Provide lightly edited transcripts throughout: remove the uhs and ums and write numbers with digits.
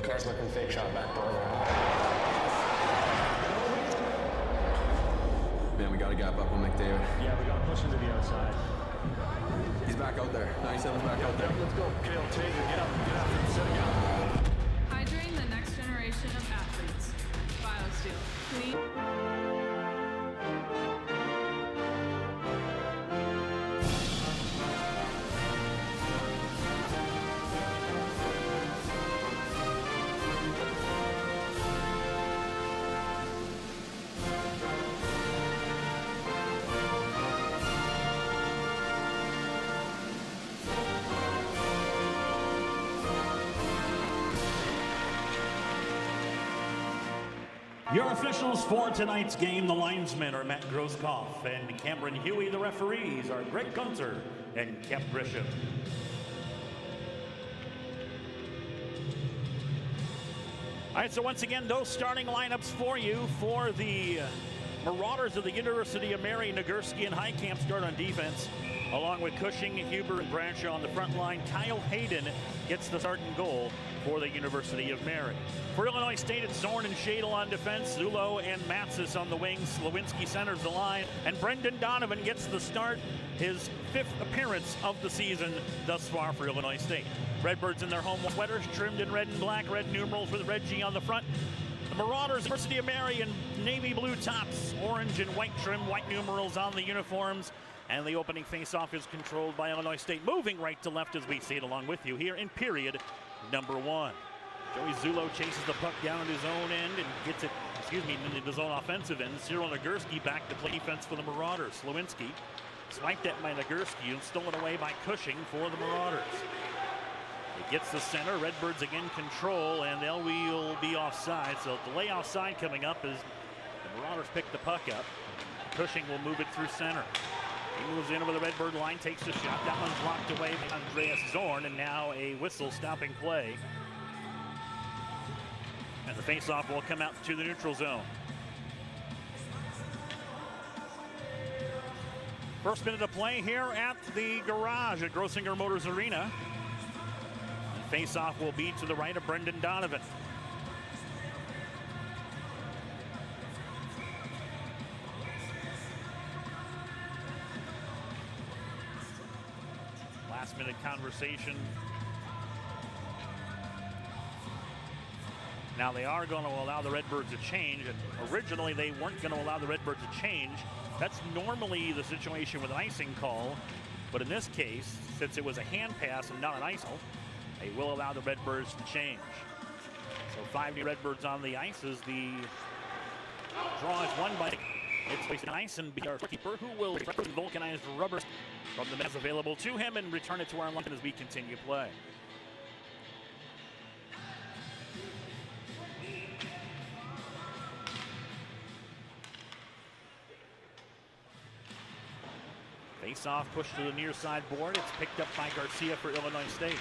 Nice looking fake shot back door there. Man, we got to gap up on McDavid. Yeah, we got to push him to the outside. He's back out there. 97's back out there. Let's go. Kale Taser, get after him, set it up. Hydrating the next generation of athletes. BioSteel. Clean. Your officials for tonight's game, the linesmen are Matt Grosskopf and Cameron Huey. The referees are Greg Gunter and Kemp Grisham. All right, so once again, those starting lineups for you for the Marauders of the University of Mary. Nagurski and Heitkamp start on defense, along with Cushing, Huber, and Bradshaw on the front line. Kyle Hayden gets the start and goal for the University of Mary. For Illinois State, it's Zorn and Shadle on defense, Zulo and Matsis on the wings, Lewinsky centers the line, and Brendan Donovan gets the start, his 5th appearance of the season thus far for Illinois State. Redbirds in their home sweaters, trimmed in red and black, red numerals with red G on the front. The Marauders, University of Mary, in navy blue tops, orange and white trim, white numerals on the uniforms. And the opening faceoff is controlled by Illinois State, moving right to left as we see it along with you here in period number 1. Joey Zulo chases the puck down at his own end and gets it, into his own offensive end. Cyril Nagurski back to play defense for the Marauders. Lewinsky swiped at by Nagurski and stolen away by Cushing for the Marauders. It gets the center, Redbirds again control, and they will be offside. So delay offside coming up as the Marauders pick the puck up. Cushing will move it through center. He moves in over the Redbird line, takes the shot. That one's blocked away by Andreas Zorn, and now a whistle stopping play. And the faceoff will come out to the neutral zone. First minute of play here at the garage at Grossinger Motors Arena. And faceoff will be to the right of Brendan Donovan. Last minute conversation. Now they are going to allow the Redbirds to change, and originally they weren't going to allow the Redbirds to change. That's normally the situation with an icing call, but in this case, since it was a hand pass and not an icing, they will allow the Redbirds to change. So 5 new Redbirds on the ice as the draw is won by it's ice and be our keeper, who will vulcanized rubber from the mess available to him and return it to our line as we continue play. Face-off pushed to the near side board. It's picked up by Garcia for Illinois State.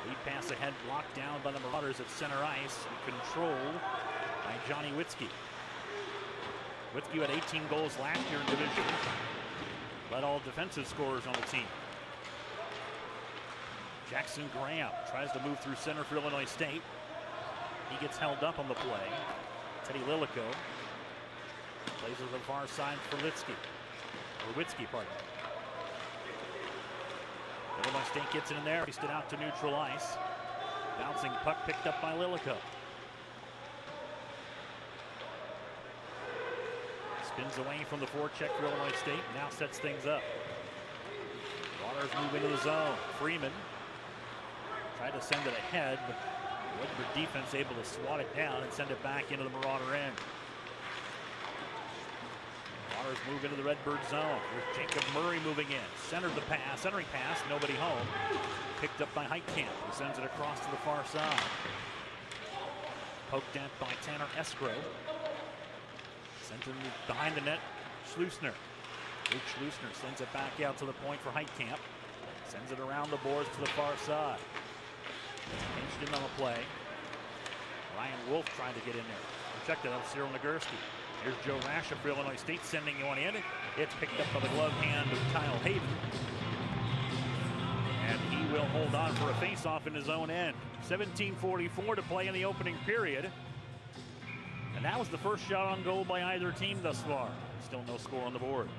Lead pass ahead, blocked down by the Marauders at center ice and controlled by Johnny Witzke. Witzke had 18 goals last year in division. Led all defensive scorers on the team. Jackson Graham tries to move through center for Illinois State. He gets held up on the play. Teddy Lilico plays to the far side for Witzke, pardon. Illinois State gets it in there, placed it out to neutral ice. Bouncing puck picked up by Lilico. Spins away from the forecheck for Illinois State, now sets things up. Waters move into the zone. Freeman tried to send it ahead, but Redbird defense able to swat it down and send it back into the Marauder end. Waters move into the Redbird zone. Here's Jacob Murray moving in. Centered the pass, centering pass, nobody home. Picked up by Heitkamp, who sends it across to the far side. Poked at by Tanner Escrow. Sent him behind the net, Schlusner. Luke Schlusner sends it back out to the point for Heitkamp. Sends it around the boards to the far side. Pinched in on the play. Ryan Wolf trying to get in there. Checked it out, Cyril Nagurski. Here's Joe Rasha for Illinois State sending one in. It's picked up by the glove hand of Kyle Hayden. And he will hold on for a face-off in his own end. 17:44 to play in the opening period. And that was the first shot on goal by either team thus far. Still no score on the board.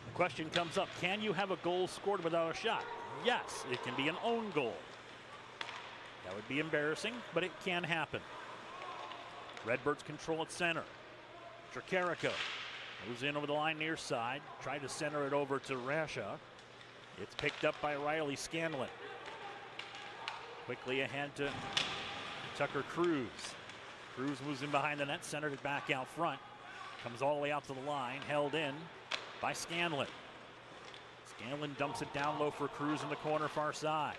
The question comes up, can you have a goal scored without a shot? Yes, it can be an own goal. That would be embarrassing, but it can happen. Redbirds control at center. Tricarico moves in over the line near side. Tried to center it over to Rasha. It's picked up by Riley Scanlon. Quickly ahead to Tucker Cruz. Cruz moves in behind the net, centered it back out front. Comes all the way out to the line, held in by Scanlon. Scanlon dumps it down low for Cruz in the corner far side.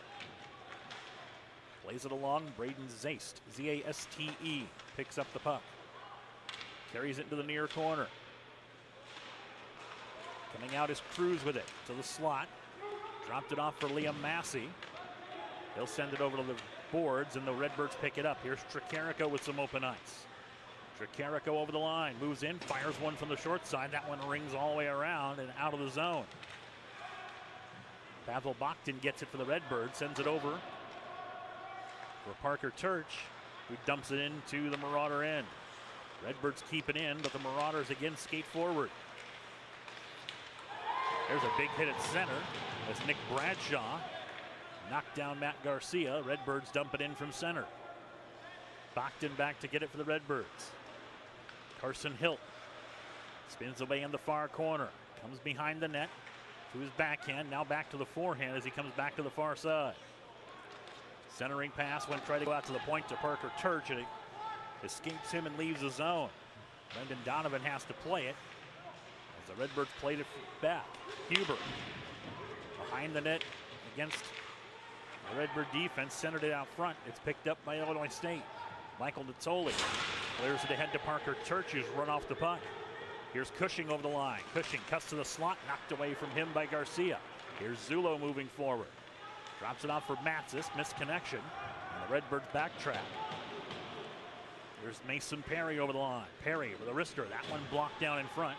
Plays it along, Braden Zaste, Z-A-S-T-E, picks up the puck. Carries it into the near corner. Coming out is Cruz with it to the slot. Dropped it off for Liam Massey. He'll send it over to the boards, and the Redbirds pick it up. Here's Tricarico with some open ice. Tricarico over the line, moves in, fires one from the short side. That one rings all the way around and out of the zone. Pavel Bakhtin gets it for the Redbirds, sends it over for Parker Turch, who dumps it into the Marauder end. Redbirds keep it in, but the Marauders again skate forward. There's a big hit at center. That's Nick Bradshaw. Knocked down Matt Garcia. Redbirds dump it in from center. Bakhtin back to get it for the Redbirds. Carson Hilt spins away in the far corner. Comes behind the net to his backhand. Now back to the forehand as he comes back to the far side. Centering pass when trying to go out to the point to Parker Turch, and it escapes him and leaves the zone. Brendan Donovan has to play it as the Redbirds played it back. Huber behind the net against the Redbird defense, centered it out front. It's picked up by Illinois State. Michael Natoli clears it ahead to Parker Turch, who's run off the puck. Here's Cushing over the line. Cushing cuts to the slot, knocked away from him by Garcia. Here's Zulo moving forward. Drops it off for Matsis, missed connection, and the Redbirds backtrack. There's Mason Perry over the line. Perry with a wrister, that one blocked down in front.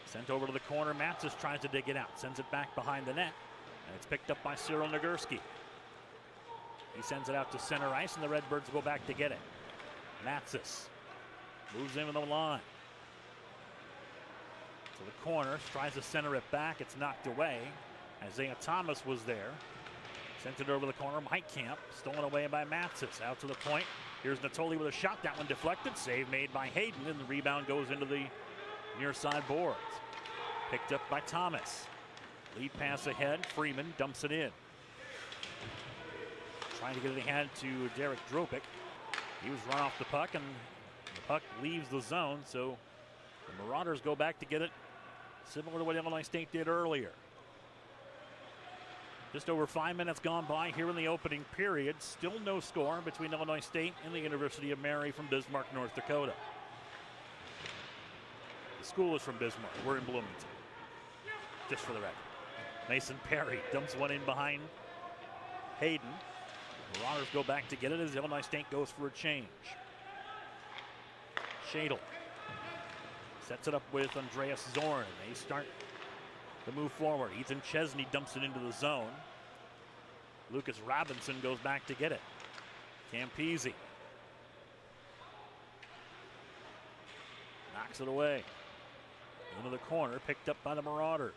Sent over to the corner, Matsis tries to dig it out, sends it back behind the net, and it's picked up by Cyril Nagurski. He sends it out to center ice, and the Redbirds go back to get it. Matsis moves in with the line. To the corner, tries to center it back, it's knocked away. Isaiah Thomas was there. Sent it over the corner. Mike Camp stolen away by Matsis. Out to the point. Here's Natoli with a shot. That one deflected. Save made by Hayden, and the rebound goes into the near side boards. Picked up by Thomas. Lead pass ahead. Freeman dumps it in. Trying to get it ahead to Derek Dropic. He was run off the puck, and the puck leaves the zone, so the Marauders go back to get it, similar to what Illinois State did earlier. Just over 5 minutes gone by here in the opening period. Still no score between Illinois State and the University of Mary from Bismarck, North Dakota. The school is from Bismarck. We're in Bloomington. Just for the record. Mason Perry dumps one in behind Hayden. The Marauders go back to get it as Illinois State goes for a change. Shadle sets it up with Andreas Zorn. They start to move forward. Ethan Chesney dumps it into the zone. Lucas Robinson goes back to get it. Campese knocks it away. Into the corner, picked up by the Marauders.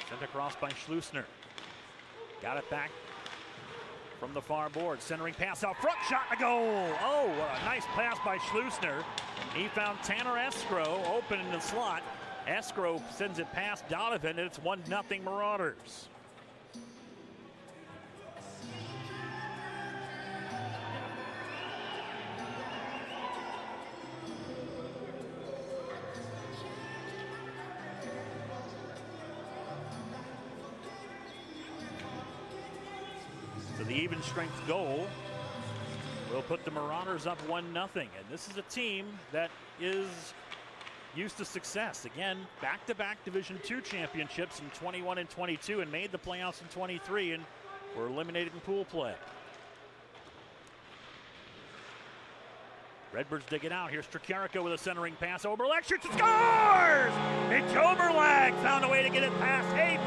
Sent across by Schlusner. Got it back from the far board. Centering pass out front, shot to goal. Oh, what a nice pass by Schlusner. He found Tanner Escrow open in the slot. Escrow sends it past Donovan, and it's 1-0 Marauders. So the even strength goal will put the Marauders up 1-0. And this is a team that is used to success. Again, back-to-back Division II championships in 21 and 22, and made the playoffs in 23 and were eliminated in pool play. Redbirds dig it out. Here's Tricarico with a centering pass. Oberlag shoots and scores! Mitch Oberlag found a way to get it past Hayden,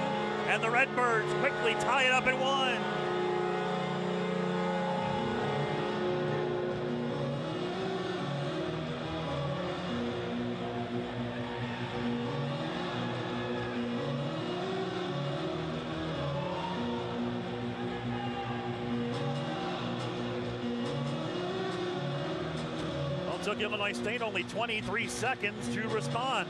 and the Redbirds quickly tie it up at 1. Took Illinois State only 23 seconds to respond.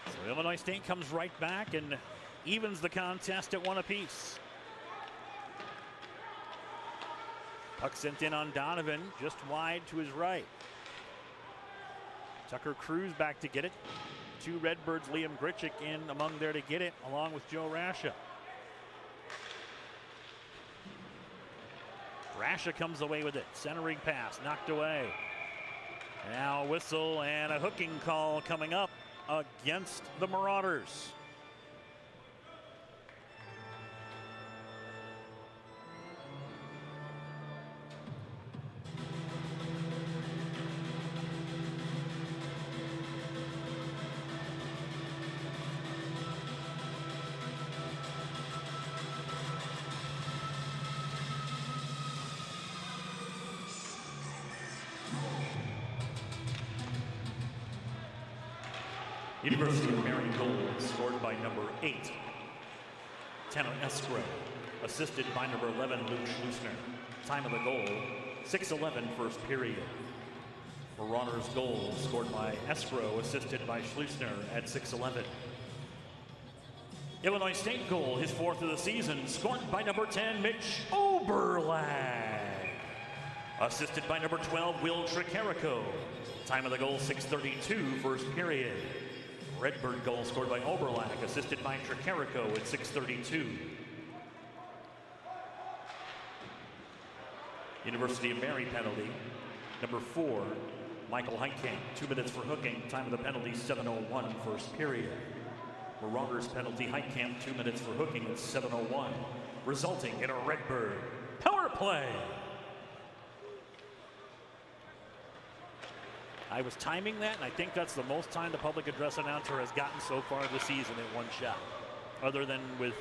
So Illinois State comes right back and evens the contest at 1 apiece. Puck sent in on Donovan, just wide to his right. Tucker Cruz back to get it. 2 Redbirds, Liam Gritchick in among there to get it, along with Joe Rasha. Rasha comes away with it. Centering pass, knocked away. Now a whistle and a hooking call coming up against the Marauders. University of Mary goal scored by number 8, Tanner Escrow, assisted by number 11, Luke Schlusner. Time of the goal, 6:11 first period. Marauders goal scored by Escrow, assisted by Schlusner at 6:11. Illinois State goal, his 4th of the season, scored by number 10, Mitch Oberlag, assisted by number 12, Will Tricarico. Time of the goal, 6:32 first period. Redbird goal scored by Oberlag, assisted by Tricarico at 6:32. University of Mary penalty, number 4, Michael Heitkamp, 2 minutes for hooking. Time of the penalty, 7:01 first period. Marauders penalty, Heitkamp, 2 minutes for hooking at 7:01, resulting in a Redbird power play. I was timing that, and I think that's the most time the public address announcer has gotten so far this season in one shot, other than with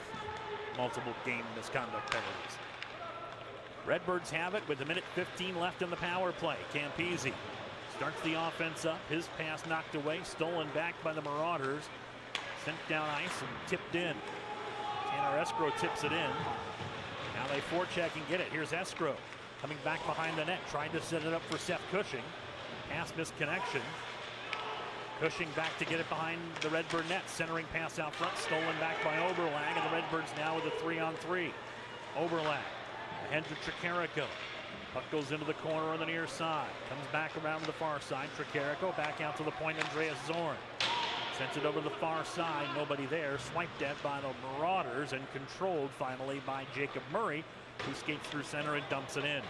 multiple game misconduct penalties. Redbirds have it with 1:15 left in the power play. Campese starts the offense up. His pass knocked away, stolen back by the Marauders. Sent down ice and tipped in. Tanner Escrow tips it in. Now they forecheck and get it. Here's Escrow coming back behind the net, trying to set it up for Seth Cushing. Pass misconnection. Cushing back to get it behind the Redbird net. Centering pass out front, stolen back by Oberlag, and the Redbirds now with a 3-on-3. Oberlag ahead to Tricarico. Puck goes into the corner on the near side. Comes back around to the far side. Tricarico back out to the point. Andreas Zorn sends it over to the far side. Nobody there. Swiped at by the Marauders and controlled finally by Jacob Murray, who skates through center and dumps it in.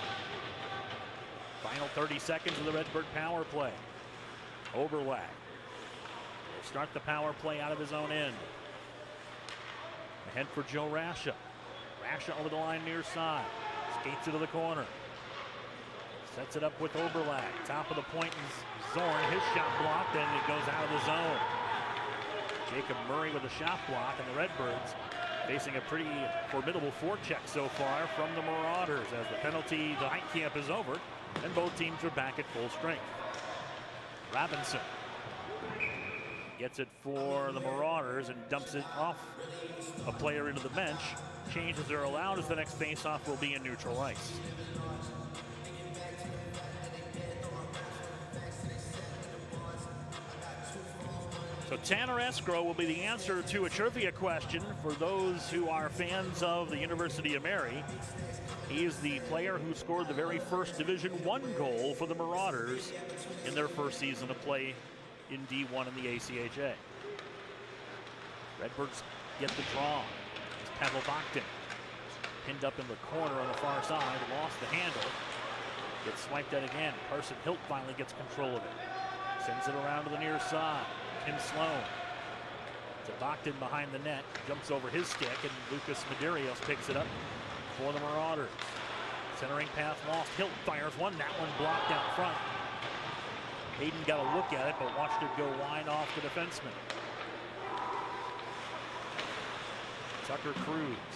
Final 30 seconds of the Redbird power play. Oberlag will start the power play out of his own end. Ahead for Joe Rasha. Rasha over the line near side. Skates into the corner. Sets it up with Oberlag. Top of the point is Zorn. His shot blocked and it goes out of the zone. Jacob Murray with a shot block, and the Redbirds facing a pretty formidable forecheck so far from the Marauders as the penalty to Heitkamp is over. And both teams are back at full strength. Robinson gets it for the Marauders and dumps it off a player into the bench. Changes are allowed as the next faceoff will be in neutral ice. So Tanner Escrow will be the answer to a trivia question for those who are fans of the University of Mary. He is the player who scored the very first Division I goal for the Marauders in their first season of play in D1 in the ACHA. Redbirds get the draw. It's Pavel Bakhtin pinned up in the corner on the far side, lost the handle. Gets swiped at again. Carson Hilt finally gets control of it. Sends it around to the near side. Tim Sloan. To Bogdan behind the net, jumps over his stick, and Lucas Medeiros picks it up for the Marauders. Centering pass lost. Hilt fires one. That one blocked out front. Hayden got a look at it, but watched it go wide off the defenseman. Tucker Cruz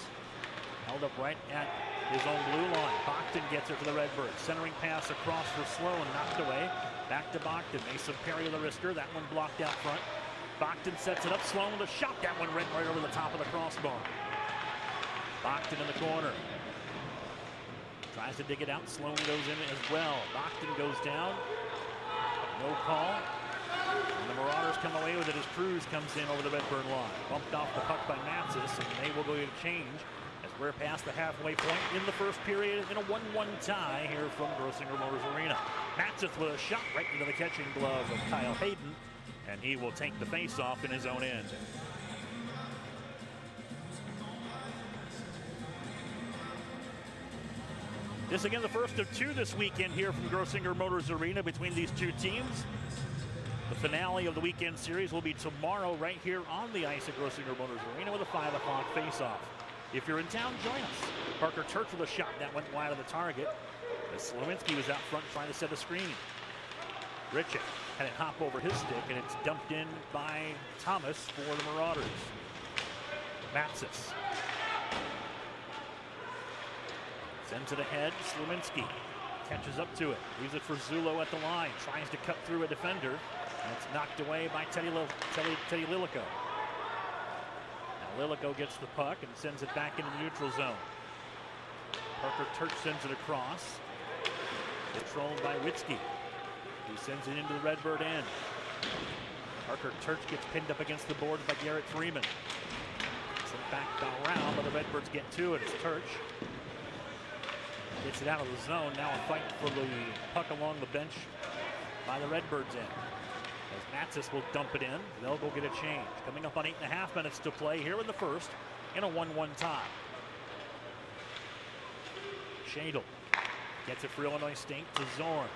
held up right at his own blue line. Bogdan gets it for the Redbirds. Centering pass across for Sloan, knocked away. Back to Bogdan. Mason Perry the wrister. That one blocked out front. Bogdan sets it up. Sloan with a shot. That one right over the top of the crossbar. Bogdan in the corner. Tries to dig it out. Sloan goes in as well. Bogdan goes down. No call. And the Marauders come away with it as Cruz comes in over the Redbird line. Bumped off the puck by Matsis, and they will go to change as we're past the halfway point in the first period in a 1-1 tie here from Grossinger Motors Arena. Matsis with a shot right into the catching glove of Kyle Hayden, and he will take the face-off in his own end. This again the first of two this weekend here from Grossinger Motors Arena between these two teams. The finale of the weekend series will be tomorrow right here on the ice at Grossinger Motors Arena with a 5 o'clock face-off. If you're in town, join us. Parker Church with a shot that went wide of the target as Slowinski was out front trying to set a screen. Richard had it hop over his stick, and it's dumped in by Thomas for the Marauders. Matsis sends it ahead. Slowinski catches up to it. Leaves it for Zulo at the line. Tries to cut through a defender. And it's knocked away by Teddy Lilico. Now Lilico gets the puck and sends it back into the neutral zone. Parker Turch sends it across. Controlled by Witzke, who sends it into the Redbird end. Parker Turch gets pinned up against the boards by Garrett Freeman. Sent back around, but the Redbirds get to it. It's Turch. Gets it out of the zone. Now a fight for the puck along the bench by the Redbirds end. As Matsis will dump it in, they'll go get a change. Coming up on 8.5 minutes to play here in the first in a 1-1 tie. Shadle gets it for Illinois State to Zorn.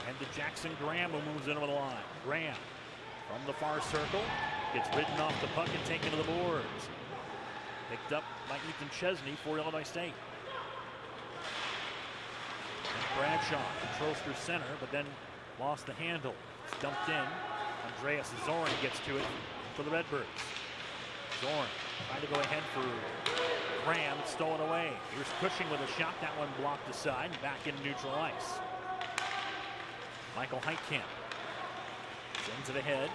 And to Jackson Graham, who moves in over the line. Graham from the far circle gets ridden off the puck and taken to the boards. Picked up by Ethan Chesney for Illinois State. Bradshaw controls through center, but then lost the handle. It's dumped in. Andreas Zorn gets to it for the Redbirds. Zorn trying to go ahead for Graham. It's stolen away. Here's Cushing with a shot. That one blocked aside. Back in neutral ice. Michael Heitkamp sends it ahead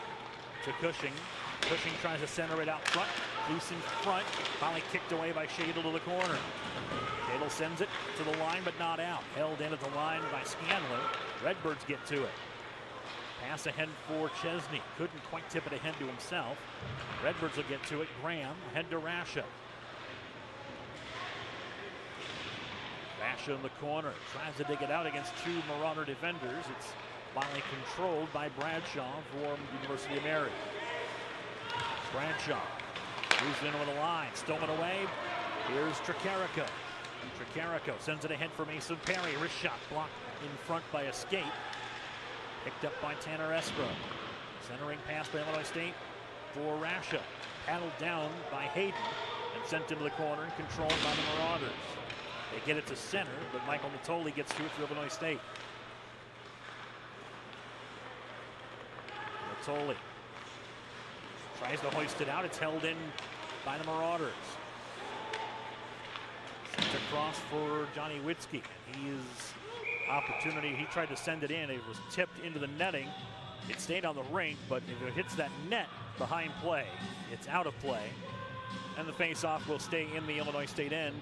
to Cushing. Cushing tries to center it out front. Loose in front. Finally kicked away by Shadle to the corner. Shadle sends it to the line, but not out. Held in at the line by Scanlon. Redbirds get to it. Pass ahead for Chesney. Couldn't quite tip it ahead to himself. Redbirds will get to it. Graham ahead to Rasha. Rasha in the corner. Tries to dig it out against two Marauder defenders. It's finally controlled by Bradshaw for University of Mary. Bradshaw moves in over the line. Stolen away. Here's Tricarico. Tricarico sends it ahead for Mason Perry. Wrist shot blocked in front by Escape. Picked up by Tanner Espro. Centering pass by Illinois State for Rasha. Paddled down by Hayden and sent into the corner and controlled by the Marauders. They get it to center, but Michael Natoli gets to it for Illinois State. Natoli tries to hoist it out. It's held in by the Marauders. Sent across for Johnny Witzke. His opportunity, he tried to send it in. It was tipped into the netting. It stayed on the rink, but if it hits that net behind play, it's out of play. And the face-off will stay in the Illinois State end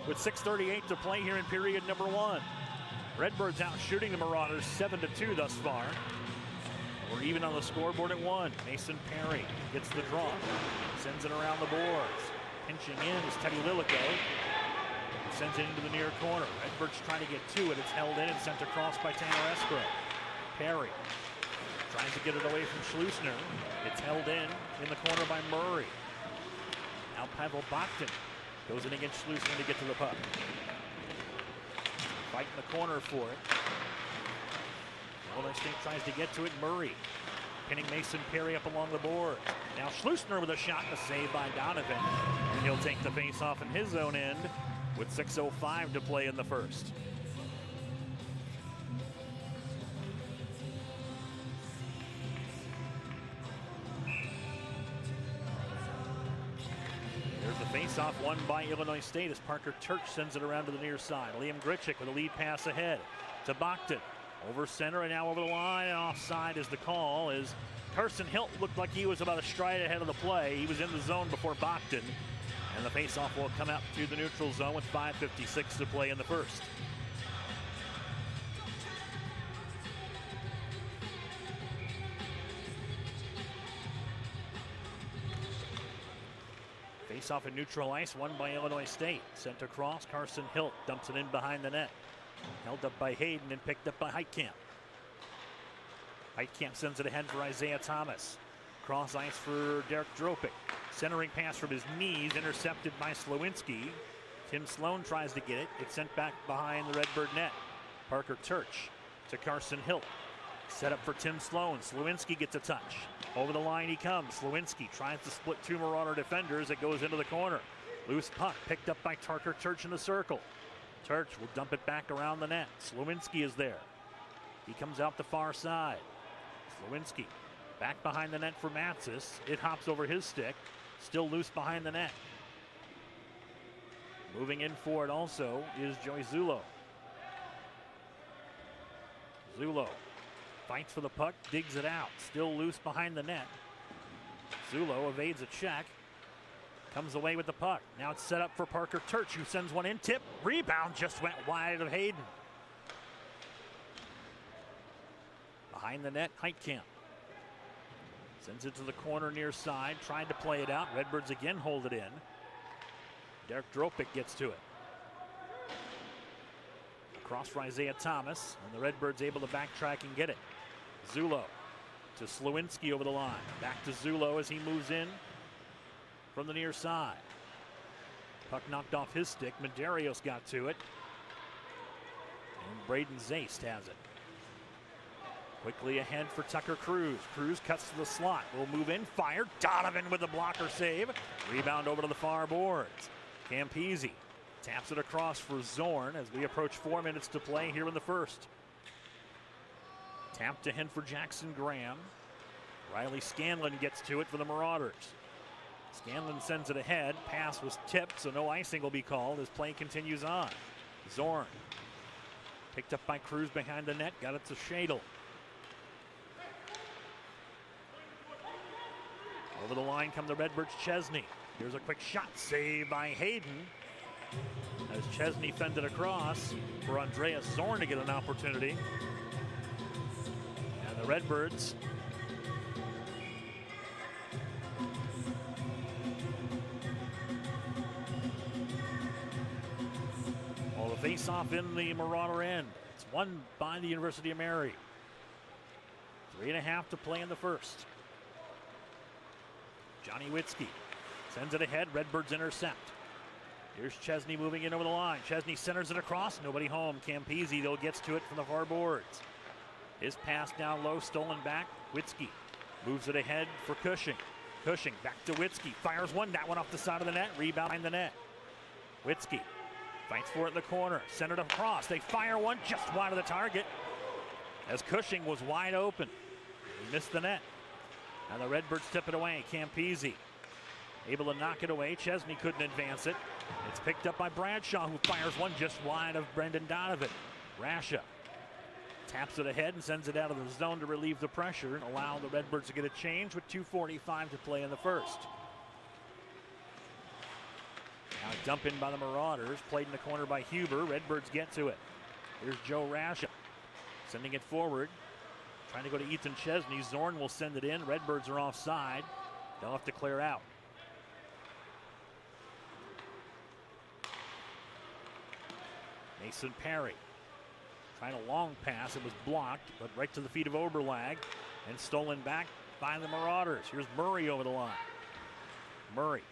with 6:38 to play here in period number 1. Redbirds out shooting the Marauders 7-2 thus far. We're even on the scoreboard at 1. Mason Perry gets the draw. Sends it around the boards. Pinching in is Teddy Lilico. Sends it into the near corner. Redbirds trying to get to it. It's held in and sent across by Tanner Espro. Perry tries to get it away from Schleusner. It's held in the corner by Murray. Now Pavel Bogdan goes in against Schleusner to get to the puck. Fight in the corner for it. Illinois State tries to get to it. Murray pinning Mason Perry up along the board. Now Schlusner with a shot and a save by Donovan. And he'll take the face-off in his own end with 6:05 to play in the first. There's the face-off won by Illinois State as Parker Turch sends it around to the near side. Liam Gritchick with a lead pass ahead to Bogdan. Over center and now over the line, and offside is the call as Carson Hilt looked like he was about a stride ahead of the play. He was in the zone before Bogdan, and the faceoff will come out to the neutral zone with 5:56 to play in the first. Face-off in neutral ice, won by Illinois State. Sent across, Carson Hilt dumps it in behind the net. Held up by Hayden and picked up by Heitkamp. Heitkamp sends it ahead for Isaiah Thomas. Cross ice for Derek Dropic. Centering pass from his knees, intercepted by Slowinski. Tim Sloan tries to get it. It's sent back behind the Redbird net. Parker Turch to Carson Hilt. Set up for Tim Sloan. Slowinski gets a touch. Over the line he comes. Slowinski tries to split two Marauder defenders. It goes into the corner. Loose puck picked up by Parker Turch in the circle. Turch will dump it back around the net. Slowinski is there. He comes out the far side. Slowinski back behind the net for Matsis. It hops over his stick. Still loose behind the net. Moving in for it also is Joey Zulo. Zulo fights for the puck, digs it out. Still loose behind the net. Zulo evades a check. Comes away with the puck. Now it's set up for Parker Turch, who sends one in. Tip, rebound, just went wide of Hayden. Behind the net, Heitkamp. Sends it to the corner near side. Tried to play it out. Redbirds again hold it in. Derek Dropic gets to it. Across for Isaiah Thomas, and the Redbirds able to backtrack and get it. Zulo to Slowinski over the line. Back to Zulo as he moves in from the near side. Puck knocked off his stick. Medeiros got to it. And Braden Zaist has it. Quickly ahead for Tucker Cruz. Cruz cuts to the slot. Will move in. Fired. Donovan with a blocker save. Rebound over to the far boards. Campese taps it across for Zorn as we approach 4 minutes to play here in the first. Tapped ahead for Jackson Graham. Riley Scanlon gets to it for the Marauders. Scanlon sends it ahead. Pass was tipped, so no icing will be called as play continues on. Zorn picked up by Cruz behind the net. Got it to Shadle. Over the line come the Redbirds. Chesney. Here's a quick shot. Save by Hayden. As Chesney fended across for Andreas Zorn to get an opportunity. And the Redbirds the face-off in the Marauder end. It's won by the University of Mary. 3.5 to play in the first. Johnny Witzke sends it ahead. Redbirds intercept. Here's Chesney moving in over the line. Chesney centers it across. Nobody home. Campese though gets to it from the far boards. His pass down low, stolen back. Witzke moves it ahead for Cushing. Cushing back to Witzke. Fires one. That one off the side of the net. Rebound behind the net. Witzke fights for it in the corner. Centered across. They fire one just wide of the target as Cushing was wide open. He missed the net. And the Redbirds tip it away. Campese able to knock it away. Chesney couldn't advance it. It's picked up by Bradshaw, who fires one just wide of Brendan Donovan. Rasha taps it ahead and sends it out of the zone to relieve the pressure and allow the Redbirds to get a change with 2:45 to play in the first. Now a dump in by the Marauders. Played in the corner by Huber. Redbirds get to it. Here's Joe Rasha sending it forward. Trying to go to Ethan Chesney. Zorn will send it in. Redbirds are offside. They'll have to clear out. Mason Perry trying a long pass. It was blocked, but right to the feet of Oberlag and stolen back by the Marauders. Here's Murray over the line. Murray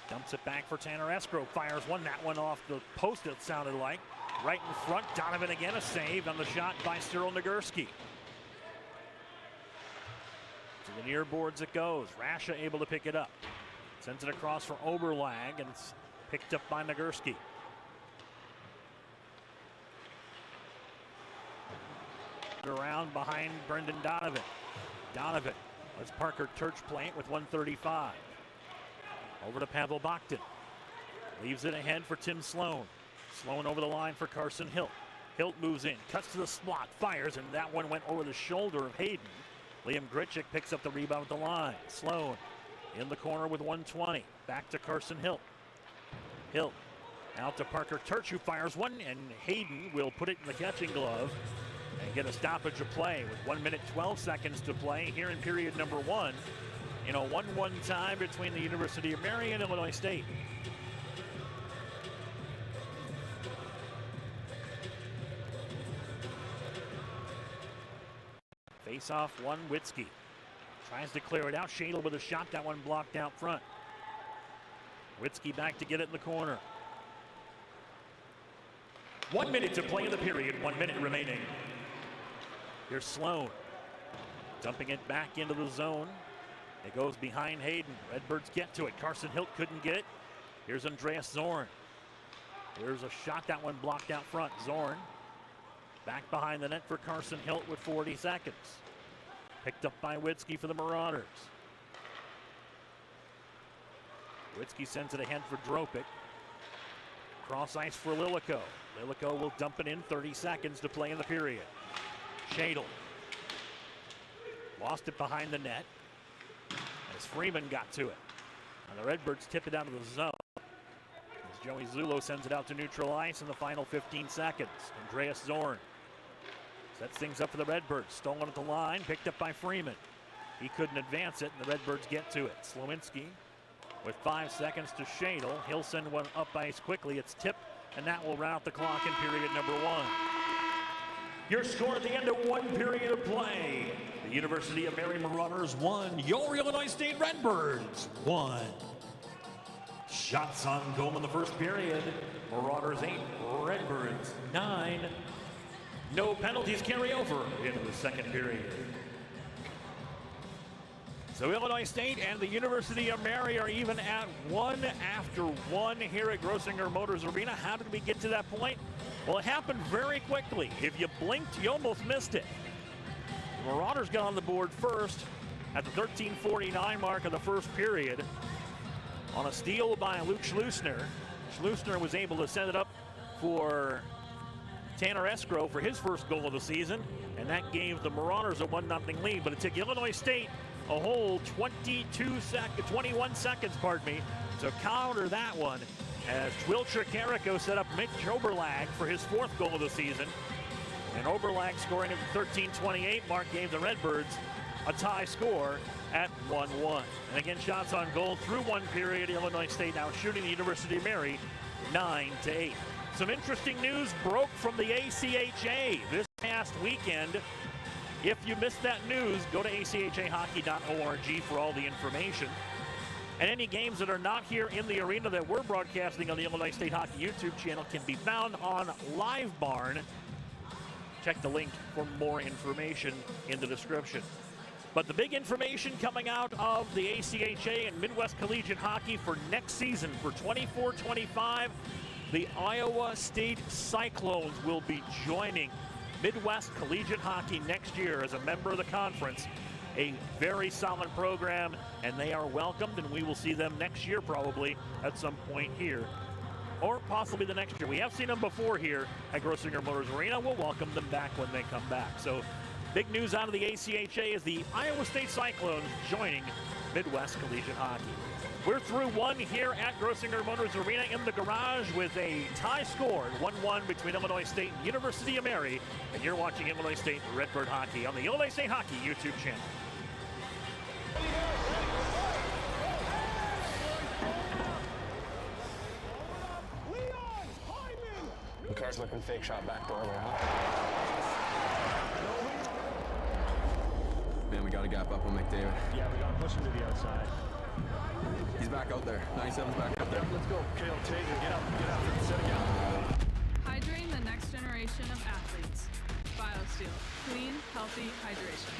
dumps it back for Tanner Escrow. Fires one. That one off the post, it sounded like. Right in front. Donovan again, a save on the shot by Cyril Nagurski. To the near boards it goes. Rasha able to pick it up. Sends it across for Oberlag, and it's picked up by Nagurski. Around behind Brendan Donovan. Donovan lets Parker Turch play it with 1:35. Over to Pavel Bakhtin. Leaves it ahead for Tim Sloan. Sloan over the line for Carson Hilt. Hilt moves in, cuts to the slot, fires, and that one went over the shoulder of Hayden. Liam Gritchick picks up the rebound at the line. Sloan in the corner with 1:20. Back to Carson Hilt. Hilt out to Parker Turch, who fires one, and Hayden will put it in the catching glove and get a stoppage of play with 1 minute 12 seconds to play here in period number 1 in a 1-1 tie between the University of Mary and Illinois State. Face off one, Witzke. Tries to clear it out. Shadle with a shot. That one blocked out front. Witzke back to get it in the corner. 1 minute to play in the period. 1 minute remaining. Here's Sloan. Dumping it back into the zone. It goes behind Hayden. Redbirds get to it. Carson Hilt couldn't get it. Here's Andreas Zorn. Here's a shot. That one blocked out front. Zorn back behind the net for Carson Hilt with 40 seconds. Picked up by Witzke for the Marauders. Witzke sends it ahead for Dropik. Cross ice for Lilico. Lilico will dump it in. 30 seconds to play in the period. Shadle. Lost it behind the net as Freeman got to it. And the Redbirds tip it out of the zone as Joey Zullo sends it out to neutral ice in the final 15 seconds. Andreas Zorn sets things up for the Redbirds. Stolen at the line, picked up by Freeman. He couldn't advance it, and the Redbirds get to it. Slowinski with 5 seconds to Shadle. He'll send one up ice quickly. It's tipped, and that will round out the clock in period number 1. Your score at the end of 1 period of play. The University of Mary Marauders 1, your Illinois State Redbirds 1. Shots on goal in the first period. Marauders 8, Redbirds 9. No penalties carry over into the second period. So Illinois State and the University of Mary are even at 1 after 1 here at Grossinger Motors Arena. How did we get to that point? Well, it happened very quickly. If you blinked, you almost missed it. The Marauders got on the board first at the 13:49 mark of the first period on a steal by Luke Schleusner. Schleusner was able to set it up for Tanner Escrow for his first goal of the season, and that gave the Marauders a 1-0 lead. But it took Illinois State a whole 21 seconds, to counter that one, as Wilcher Carrico set up Mitch Oberlag for his 4th goal of the season. And Oberlag scoring at the 13:28 mark gave the Redbirds a tie score at 1-1. And again, shots on goal through 1 period. Illinois State now shooting the University of Mary 9-8. Some interesting news broke from the ACHA this past weekend. If you missed that news, go to achahockey.org for all the information. And any games that are not here in the arena that we're broadcasting on the Illinois State Hockey YouTube channel can be found on Live Barn. Check the link for more information in the description. But the big information coming out of the ACHA and Midwest Collegiate Hockey for next season for 24-25, the Iowa State Cyclones will be joining Midwest Collegiate Hockey next year as a member of the conference. A very solid program, and they are welcomed, and we will see them next year probably at some point here, or possibly the next year. We have seen them before here at Grossinger Motors Arena. We'll welcome them back when they come back. So big news out of the ACHA is the Iowa State Cyclones joining Midwest Collegiate Hockey. We're through 1 here at Grossinger Motors Arena in the garage with a tie score, 1-1 between Illinois State and University of Mary. And you're watching Illinois State Redbird Hockey on the Illinois State Hockey YouTube channel. The car's looking fake shot back door there, huh? Man, we got to gap up on McDavid. Yeah, we got to push him to the outside. He's back out there. 97's back out there. Let's go. Kale Tager, get up and set again. Hydrating the next generation of athletes. BioSteel. Clean, healthy hydration.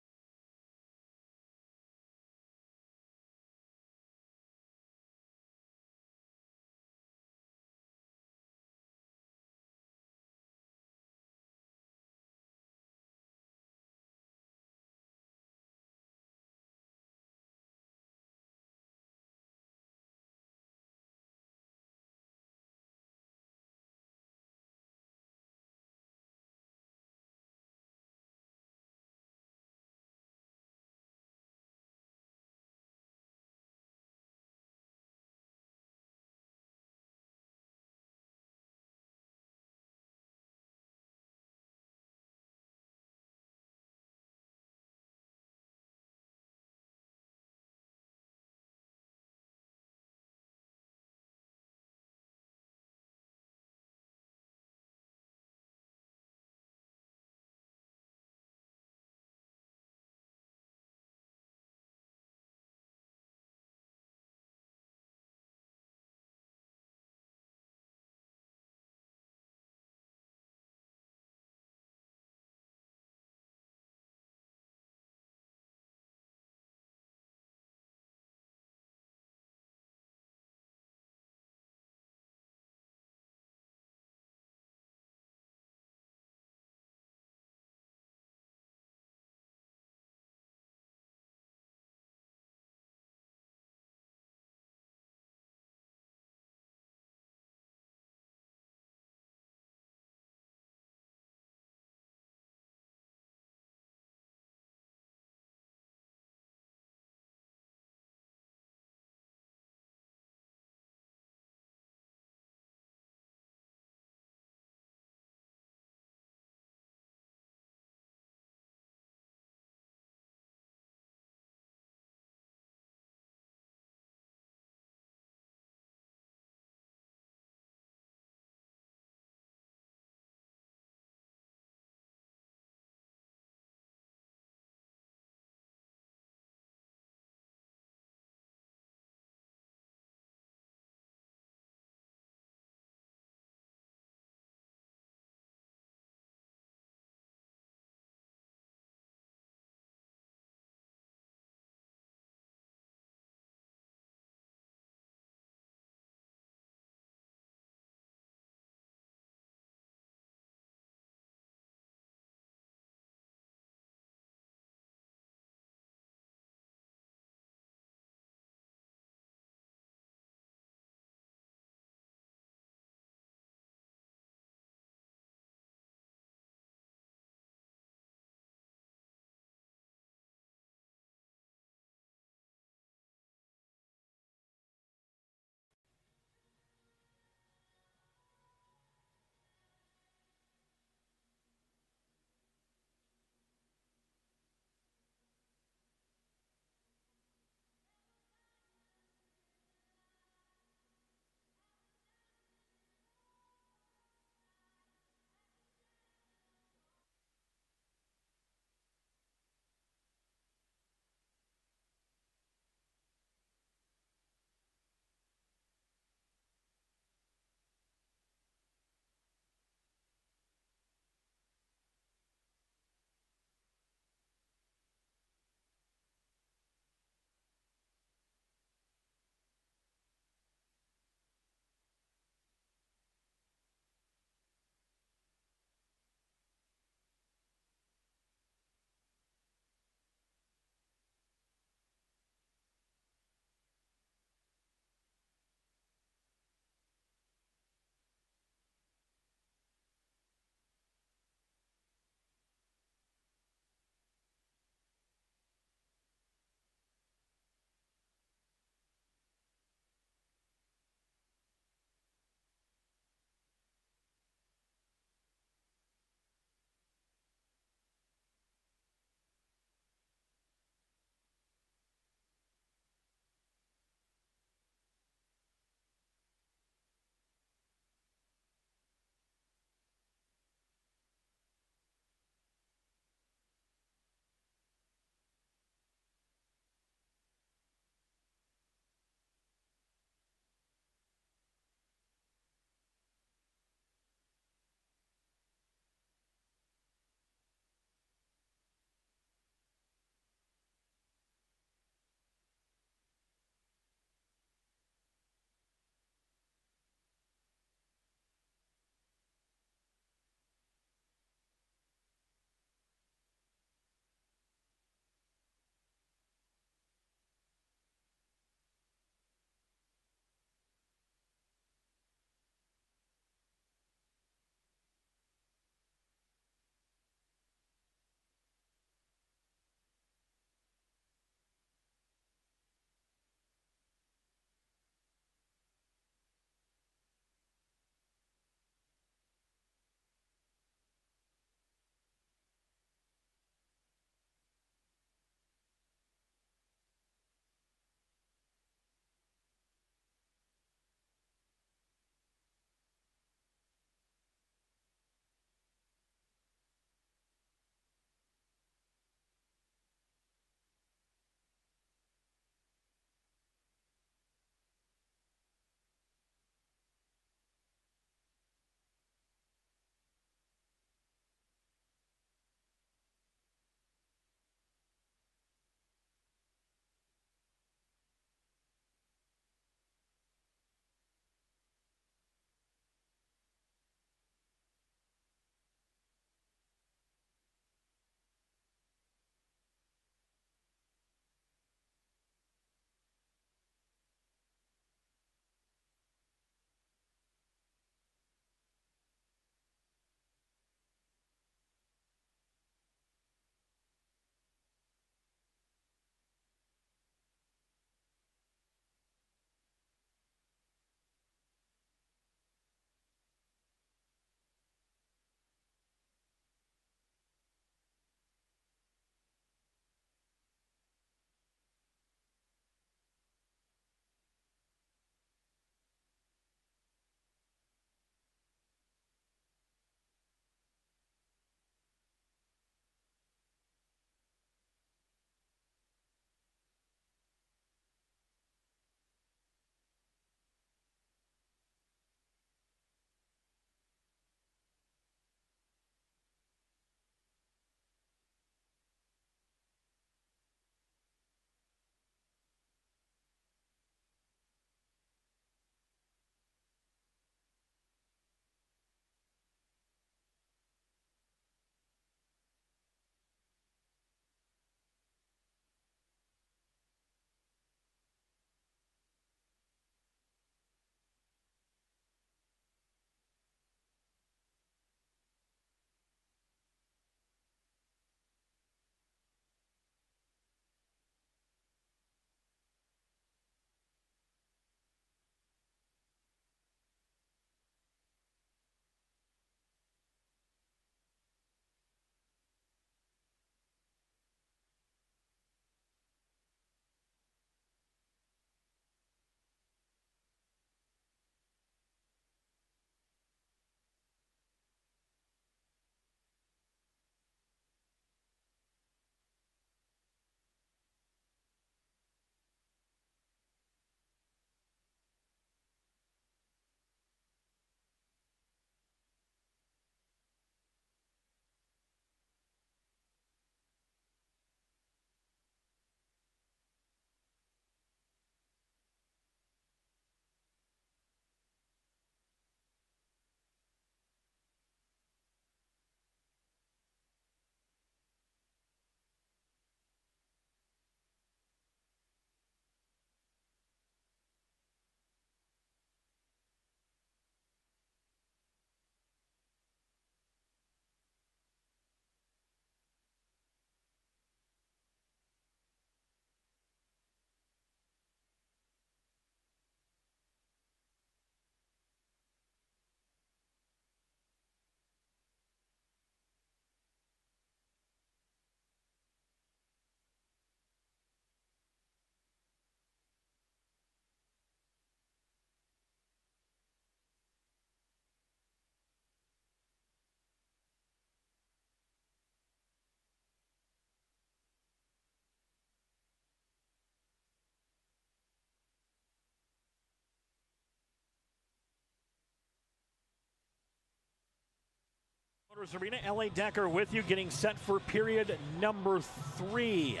Arena, LA Decker with you, getting set for period number 3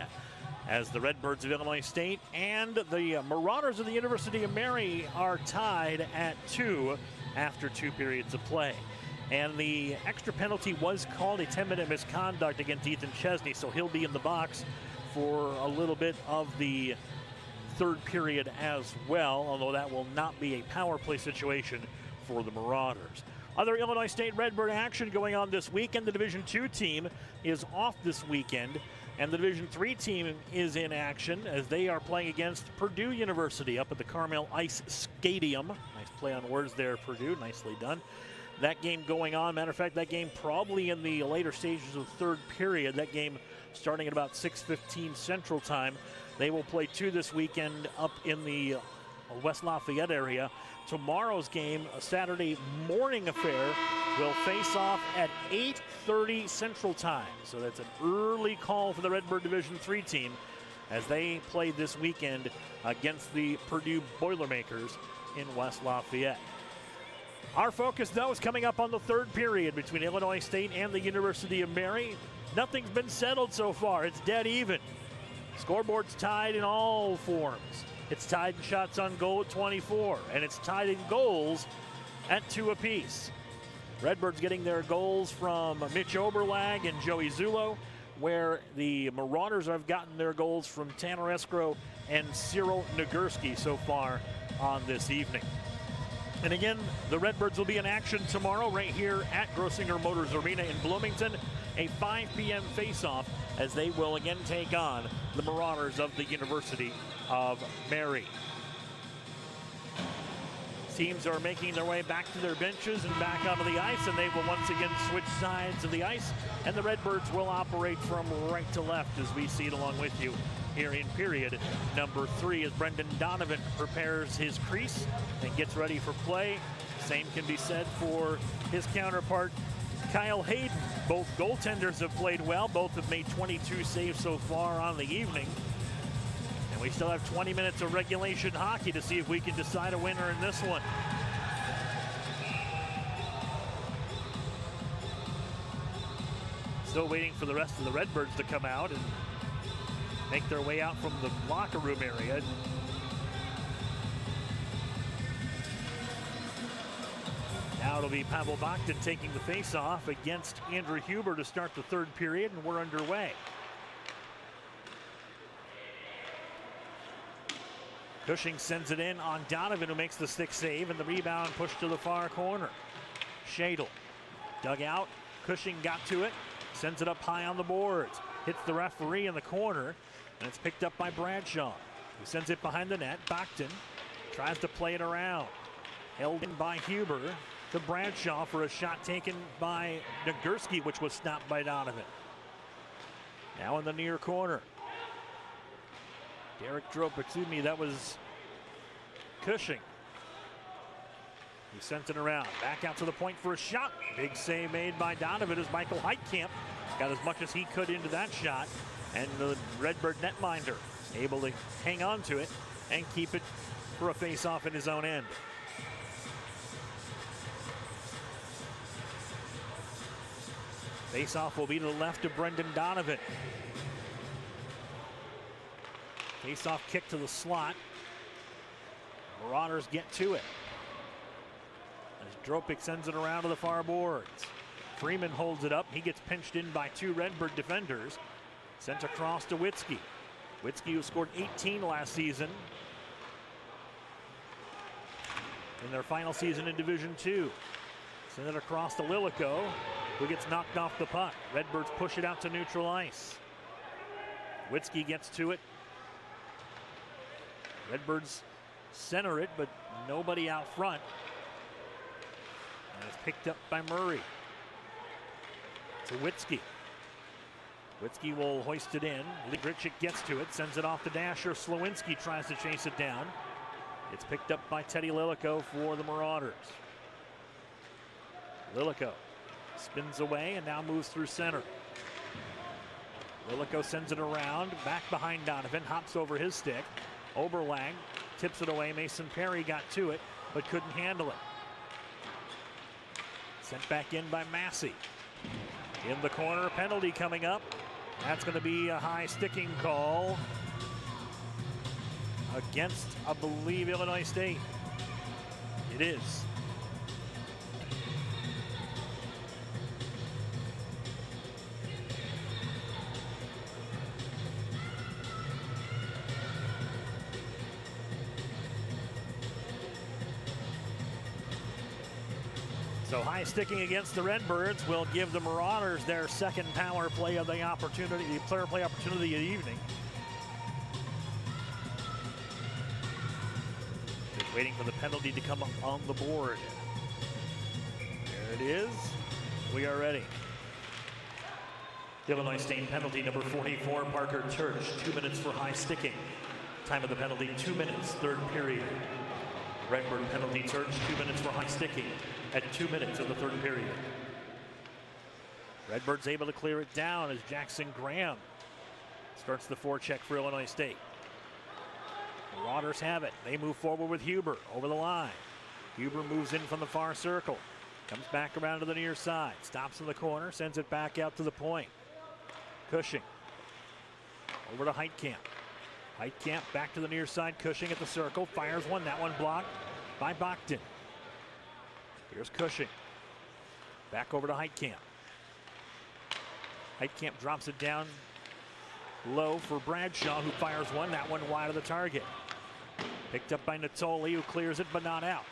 as the Redbirds of Illinois State and the Marauders of the University of Mary are tied at 2 after 2 periods of play. And the extra penalty was called a 10-minute misconduct against Ethan Chesney, so he'll be in the box for a little bit of the 3rd period as well, although that will not be a power play situation for the Marauders. Other Illinois State Redbird action going on this weekend. The Division II team is off this weekend, and the Division III team is in action as they are playing against Purdue University up at the Carmel Ice Stadium. Nice play on words there, Purdue. Nicely done. That game going on. Matter of fact, that game probably in the later stages of the 3rd period. That game starting at about 6:15 Central Time. They will play 2 this weekend up in the West Lafayette area. Tomorrow's game, a Saturday morning affair, will face off at 8:30 Central Time. So that's an early call for the Redbird Division III team as they play this weekend against the Purdue Boilermakers in West Lafayette. Our focus, though, is coming up on the 3rd period between Illinois State and the University of Mary. Nothing's been settled so far. It's dead even. Scoreboard's tied in all forms. It's tied in shots on goal at 24, and it's tied in goals at 2 apiece. Redbirds getting their goals from Mitch Oberlag and Joey Zulo, where the Marauders have gotten their goals from Tanner Eskro and Cyril Nagurski so far on this evening. And again, the Redbirds will be in action tomorrow right here at Grossinger Motors Arena in Bloomington. A 5 p.m. face-off as they will again take on the Marauders of the University of Mary. Teams are making their way back to their benches and back onto the ice, and they will once again switch sides of the ice, and the Redbirds will operate from right to left as we see it along with you here in period number 3 as Brendan Donovan prepares his crease and gets ready for play. Same can be said for his counterpart, Kyle Hayden. Both goaltenders have played well. Both have made 22 saves so far on the evening. And we still have 20 minutes of regulation hockey to see if we can decide a winner in this one. Still waiting for the rest of the Redbirds to come out and make their way out from the locker room area. Now it'll be Pavel Bakhtin taking the face-off against Andrew Huber to start the 3rd period, and we're underway. Cushing sends it in on Donovan, who makes the stick save, and the rebound pushed to the far corner. Shadle dug out. Cushing got to it, sends it up high on the boards, hits the referee in the corner, and it's picked up by Bradshaw, who sends it behind the net. Bakhtin tries to play it around. Held in by Huber to Bradshaw for a shot taken by Nagurski, which was stopped by Donovan. Now in the near corner. Derek Drope, excuse me, that was Cushing. He sent it around. Back out to the point for a shot. Big save made by Donovan as Michael Heitkamp got as much as he could into that shot. And the Redbird netminder able to hang on to it and keep it for a face-off in his own end. Face-off will be to the left of Brendan Donovan. Face-off kick to the slot. Marauders get to it as Dropic sends it around to the far boards. Freeman holds it up. He gets pinched in by 2 Redbird defenders. Sent across to Witzke. Witzke, who scored 18 last season in their final season in Division II. Send it across to Lilico, who gets knocked off the puck. Redbirds push it out to neutral ice. Witzke gets to it. Redbirds center it, but nobody out front. And it's picked up by Murray. To Witzke. Witzke will hoist it in. Grichik gets to it, sends it off the dasher. Slowinski tries to chase it down. It's picked up by Teddy Lilico for the Marauders. Lilico spins away and now moves through center. Lilico sends it around, back behind Donovan, hops over his stick. Oberlag tips it away. Mason Perry got to it, but couldn't handle it. Sent back in by Massey. In the corner, penalty coming up. That's going to be a high sticking call against, I believe, Illinois State. It is. So high sticking against the Redbirds will give the Marauders their second power play of the opportunity, player play opportunity of the evening. Just waiting for the penalty to come up on the board. There it is. We are ready. Illinois State penalty number 44, Parker Church. 2 minutes for high sticking. Time of the penalty, 2 minutes, third period. Redbird penalty Church, 2 minutes for high sticking at 2 minutes of the third period. Redbirds able to clear it down as Jackson Graham starts the forecheck for Illinois State. Marauders have it. They move forward with Huber over the line. Huber moves in from the far circle. Comes back around to the near side. Stops in the corner, sends it back out to the point. Cushing over to Heitkamp. Heitkamp back to the near side. Cushing at the circle. Fires one. That one blocked by Bogdan. Here's Cushing. Back over to Heitkamp. Heitkamp drops it down low for Bradshaw, who fires one. That one wide of the target. Picked up by Natoli, who clears it but not out.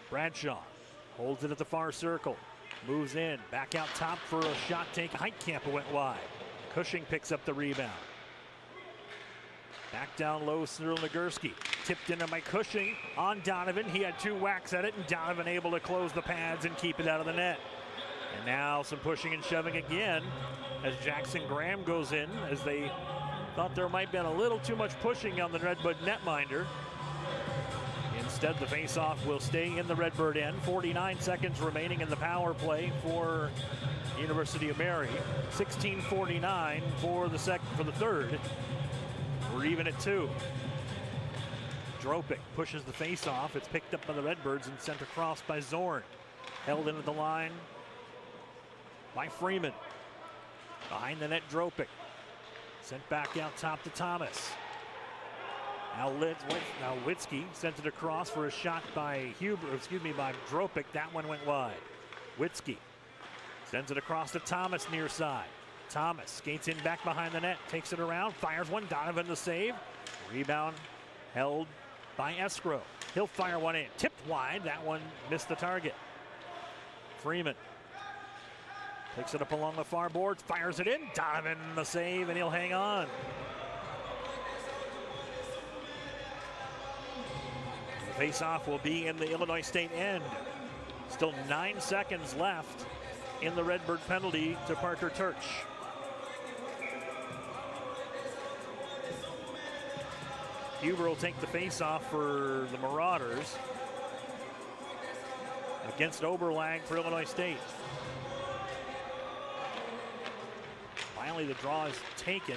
Bradshaw holds it at the far circle. Moves in. Back out top for a shot take. Heitkamp went wide. Cushing picks up the rebound. Back down low, Cyril Nagurski. Tipped in by Cushing on Donovan. He had two whacks at it, and Donovan able to close the pads and keep it out of the net. And now some pushing and shoving again as Jackson Graham goes in, as they thought there might have been a little too much pushing on the Redbird netminder. Instead, the faceoff will stay in the Redbird end. 49 seconds remaining in the power play for University of Mary. 16:49 for the third. We're even at 2. Dropik pushes the face-off. It's picked up by the Redbirds and sent across by Zorn. Held into the line by Freeman. Behind the net, Dropik. Sent back out top to Thomas. Now Witzke sent it across for a shot by by Dropik. That one went wide. Witzke sends it across to Thomas near side. Thomas skates in back behind the net, takes it around, fires one. Donovan the save. Rebound held by Escrow. He'll fire one in. Tipped wide. That one missed the target. Freeman picks it up along the far boards, fires it in. Donovan the save, and he'll hang on. The face-off will be in the Illinois State end. Still 9 seconds left in the Redbird penalty to Parker Church. Huber will take the face-off for the Marauders against Oberlag for Illinois State. Finally, the draw is taken,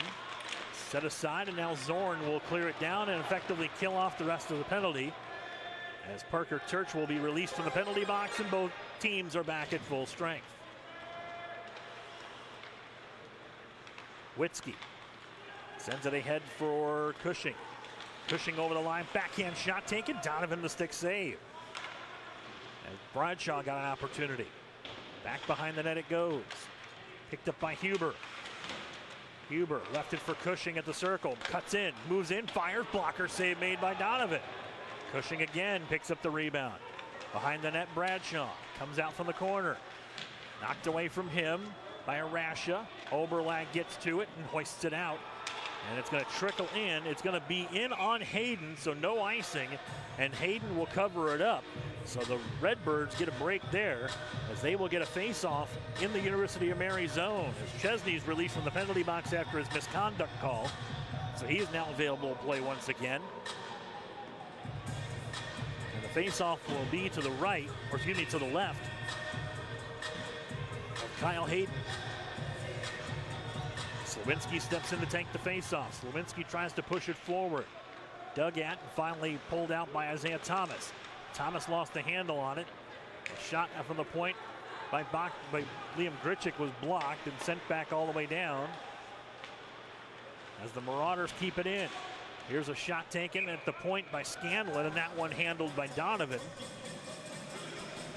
set aside, and now Zorn will clear it down and effectively kill off the rest of the penalty, as Parker Church will be released from the penalty box and both teams are back at full strength. Witzke sends it ahead for Cushing. Cushing over the line, backhand shot taken. Donovan the stick save. As Bradshaw got an opportunity. Back behind the net it goes. Picked up by Huber. Huber left it for Cushing at the circle. Cuts in, moves in, fires. Blocker save made by Donovan. Cushing again picks up the rebound. Behind the net, Bradshaw comes out from the corner. Knocked away from him by Arasha. Oberlag gets to it and hoists it out. And it's going to trickle in. It's going to be in on Hayden, so no icing. And Hayden will cover it up. So the Redbirds get a break there, as they will get a face-off in the University of Mary zone. As Chesney's released from the penalty box after his misconduct call. So he is now available to play once again. And the face-off will be to the right, or excuse me, to the left of Kyle Hayden. Slowinski steps in to take the face-off. Slowinski tries to push it forward. Dug at and finally pulled out by Isaiah Thomas. Thomas lost the handle on it. A shot from the point by Liam Gritchick was blocked and sent back all the way down as the Marauders keep it in. Here's a shot taken at the point by Scanlon, and that one handled by Donovan.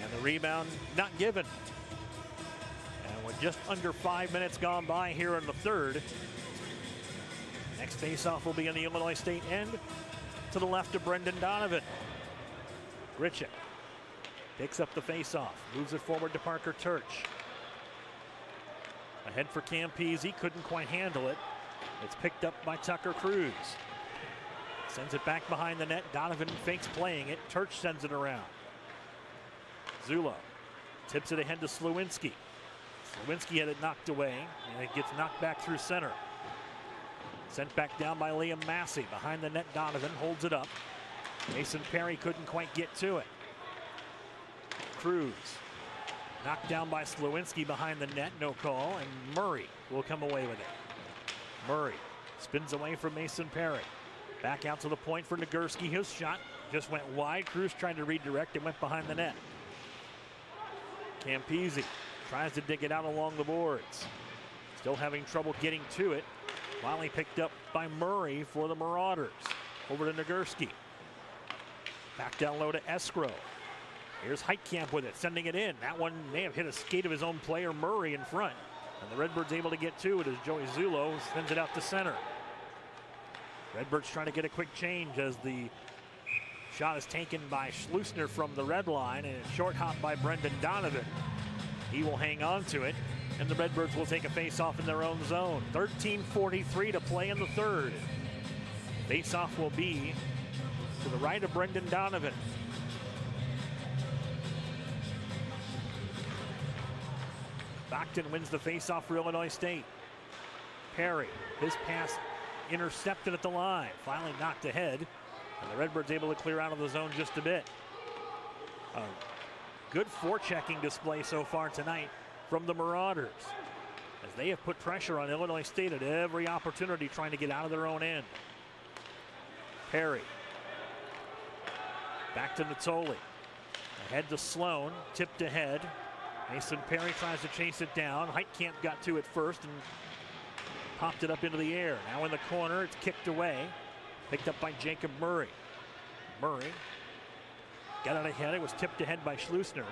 And the rebound not given. And with just under 5 minutes gone by here in the third, next faceoff will be in the Illinois State end to the left of Brendan Donovan. Gritchick picks up the faceoff, moves it forward to Parker Turch. Ahead for Campese, couldn't quite handle it. It's picked up by Tucker Cruz. Sends it back behind the net. Donovan fakes playing it. Turch sends it around. Zulo tips it ahead to Slewinski. Slewinski had it knocked away, and it gets knocked back through center. Sent back down by Liam Massey. Behind the net, Donovan holds it up. Mason Perry couldn't quite get to it. Cruz knocked down by Slewinski behind the net, no call, and Murray will come away with it. Murray spins away from Mason Perry. Back out to the point for Nagurski. His shot just went wide. Cruz tried to redirect and went behind the net. Campese tries to dig it out along the boards. Still having trouble getting to it. Finally picked up by Murray for the Marauders. Over to Nagurski. Back down low to Escrow. Here's Heitkamp with it, sending it in. That one may have hit a skate of his own player, Murray, in front. And the Redbirds able to get to it as Joey Zulo sends it out to center. Redbirds trying to get a quick change as the shot is taken by Schleusner from the red line, and it's short hop by Brendan Donovan. He will hang on to it, and the Redbirds will take a face-off in their own zone. 13:43 to play in the third. Face-off will be to the right of Brendan Donovan. Stockton wins the face-off for Illinois State. Perry, his pass intercepted at the line, finally knocked ahead, and the Redbirds able to clear out of the zone just a bit. A good forechecking display so far tonight from the Marauders, as they have put pressure on Illinois State at every opportunity trying to get out of their own end. Perry, back to Natoli, ahead to Sloan, tipped ahead. Mason Perry tries to chase it down. Heitkamp got to it first and popped it up into the air. Now in the corner, it's kicked away. Picked up by Jacob Murray. Murray got it ahead. It was tipped ahead by Schleusner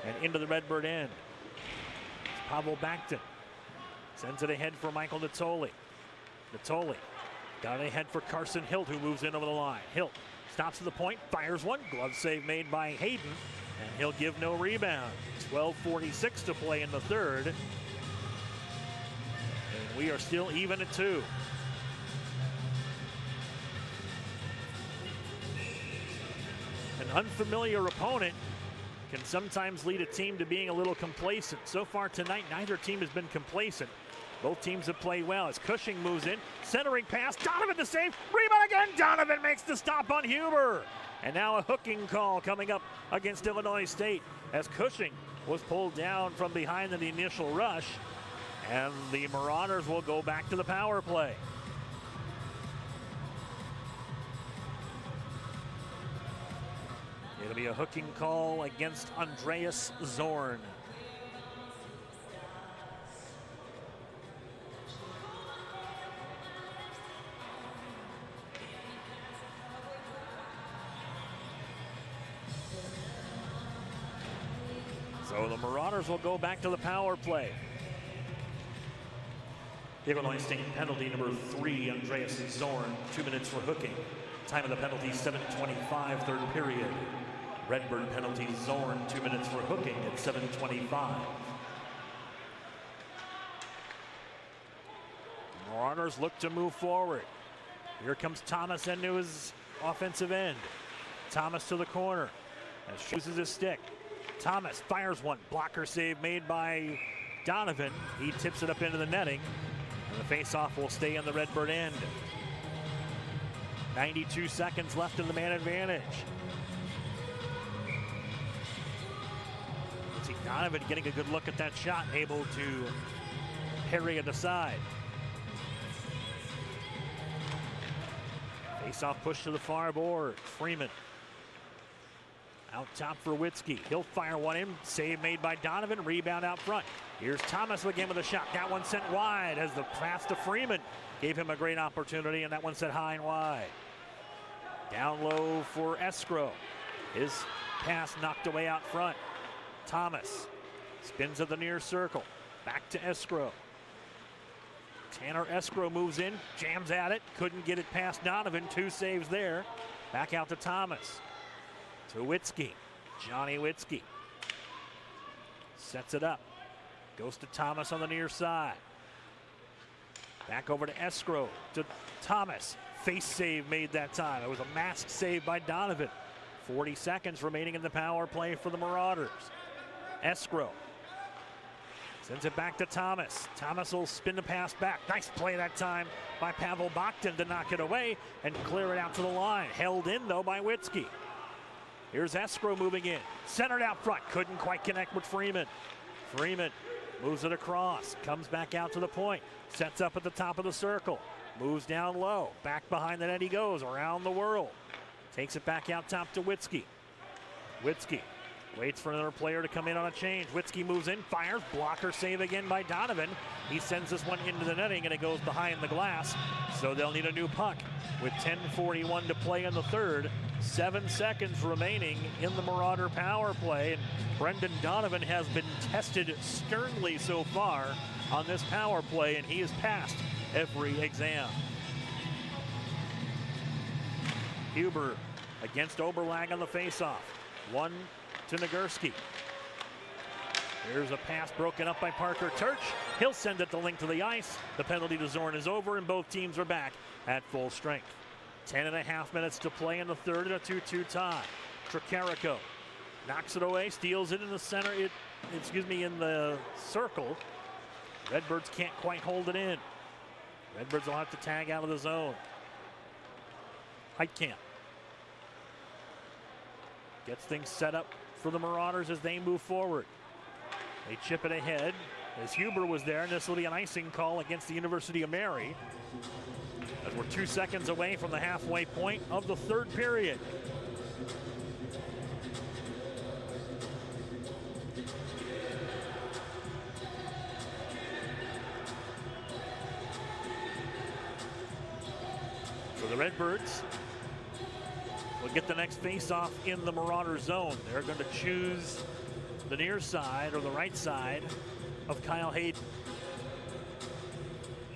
and into the Redbird end. It's Pavel Backton. Sends it ahead for Michael Natoli. Natoli got it ahead for Carson Hilt, who moves in over the line. Hilt stops at the point, fires one. Glove save made by Hayden, and he'll give no rebound. 12:46 to play in the third. And we are still even at 2. An unfamiliar opponent can sometimes lead a team to being a little complacent. So far tonight, neither team has been complacent. Both teams have played well as Cushing moves in. Centering pass, Donovan to save, rebound again, Donovan makes the stop on Huber. And now a hooking call coming up against Illinois State as Cushing was pulled down from behind in the initial rush. And the Marauders will go back to the power play. It'll be a hooking call against Andreas Zorn. So the Marauders will go back to the power play. Illinois State penalty number 3, Andreas Zorn, 2 minutes for hooking. Time of the penalty, 7:25, third period. Redbird penalty, Zorn, 2 minutes for hooking at 7:25. Marauders look to move forward. Here comes Thomas into his offensive end. Thomas to the corner and chooses his stick. Thomas fires one, blocker save made by Donovan. He tips it up into the netting, and the face-off will stay in the Redbird end. 92 seconds left in the man advantage. See Donovan getting a good look at that shot, able to parry it aside. Face-off push to the far board. Freeman Out top for Witzke. He'll fire one in. Save made by Donovan. Rebound out front. Here's Thomas again with a shot. That one sent wide as the pass to Freeman gave him a great opportunity, and that one set high and wide. Down low for Escrow. His pass knocked away out front. Thomas spins at the near circle. Back to Escrow. Tanner Escrow moves in, jams at it. Couldn't get it past Donovan. 2 saves there. Back out to Thomas. To Witzke. Johnny Witzke. Sets it up. Goes to Thomas on the near side. Back over to Escrow. To Thomas. Face save made that time. It was a mask save by Donovan. 40 seconds remaining in the power play for the Marauders. Escrow sends it back to Thomas. Thomas will spin the pass back. Nice play that time by Pavel Bakhtin to knock it away and clear it out to the line. Held in, though, by Witzke. Here's Escrow moving in. Centered out front. Couldn't quite connect with Freeman. Freeman moves it across. Comes back out to the point. Sets up at the top of the circle. Moves down low. Back behind the net he goes. Around the world. Takes it back out top to Witzke. Witzke waits for another player to come in on a change. Witzke moves in, fires, blocker save again by Donovan. He sends this one into the netting and it goes behind the glass. So they'll need a new puck with 10:41 to play in the third. 7 seconds remaining in the Marauder power play. And Brendan Donovan has been tested sternly so far on this power play, and he has passed every exam. Huber against Oberlag on the faceoff. 1 to Nagurski. Here's a pass broken up by Parker Turch. He'll send it the link to the ice. The penalty to Zorn is over, and both teams are back at full strength. 10.5 minutes to play in the third and a 2-2 tie. Tricarico knocks it away, steals it in the center. In the circle. Redbirds can't quite hold it in. Redbirds will have to tag out of the zone. Heitkamp gets things set up for the Marauders as they move forward. They chip it ahead as Huber was there, and this will be an icing call against the University of Mary, as we're 2 seconds away from the halfway point of the third period. So the Redbirds will get the next face-off in the Marauder zone. They're going to choose the near side or the right side of Kyle Hayden.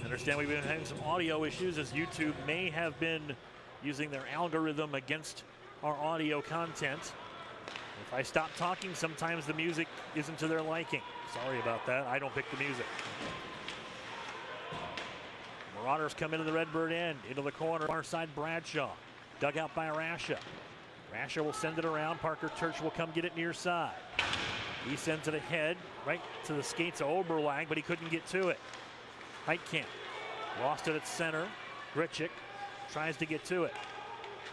I understand we've been having some audio issues as YouTube may have been using their algorithm against our audio content. If I stop talking, sometimes the music isn't to their liking. Sorry about that. I don't pick the music. Marauders come into the Redbird end, into the corner, far side Bradshaw. Dug out by Rasha. Rasha will send it around. Parker Turch will come get it near side. He sends it ahead, right to the skates of Oberlag, but he couldn't get to it. Heitkamp lost it at center. Gritchick tries to get to it.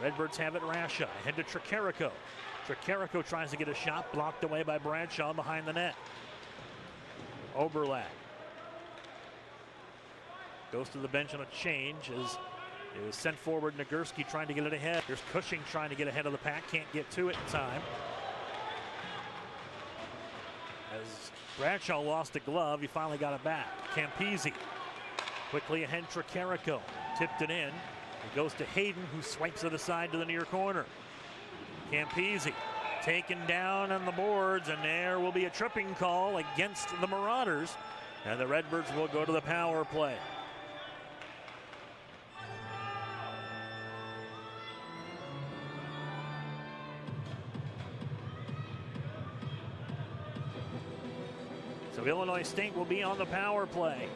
Redbirds have it. Rasha ahead to Tricarico. Tricarico tries to get a shot, blocked away by Bradshaw behind the net. Oberlag goes to the bench on a change as it was sent forward. Nagurski trying to get it ahead. Here's Cushing trying to get ahead of the pack. Can't get to it in time. As Bradshaw lost a glove, he finally got it back. Campese quickly ahead. Tricarico tipped it in. It goes to Hayden, who swipes it aside to the near corner. Campese taken down on the boards, and there will be a tripping call against the Marauders, and the Redbirds will go to the power play. So Illinois State will be on the power play.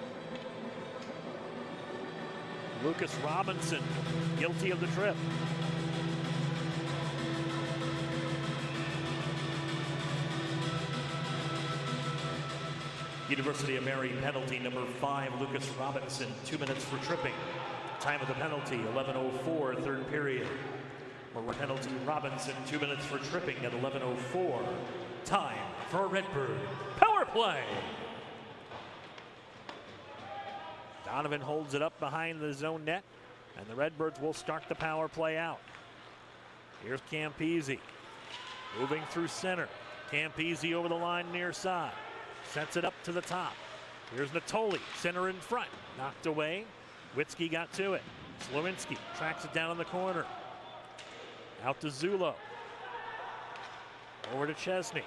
Lucas Robinson, guilty of the trip. University of Mary penalty number 5, Lucas Robinson, 2 minutes for tripping. Time of the penalty, 11:04, third period. Penalty Robinson, 2 minutes for tripping at 11:04. Time for a Redbird power play. Donovan holds it up behind the zone net, and the Redbirds will start the power play out. Here's Campese. Moving through center. Campese over the line near side. Sets it up to the top. Here's Natoli, center in front. Knocked away. Witzke got to it. Slowinski tracks it down in the corner. Out to Zulo. Over to Chesney.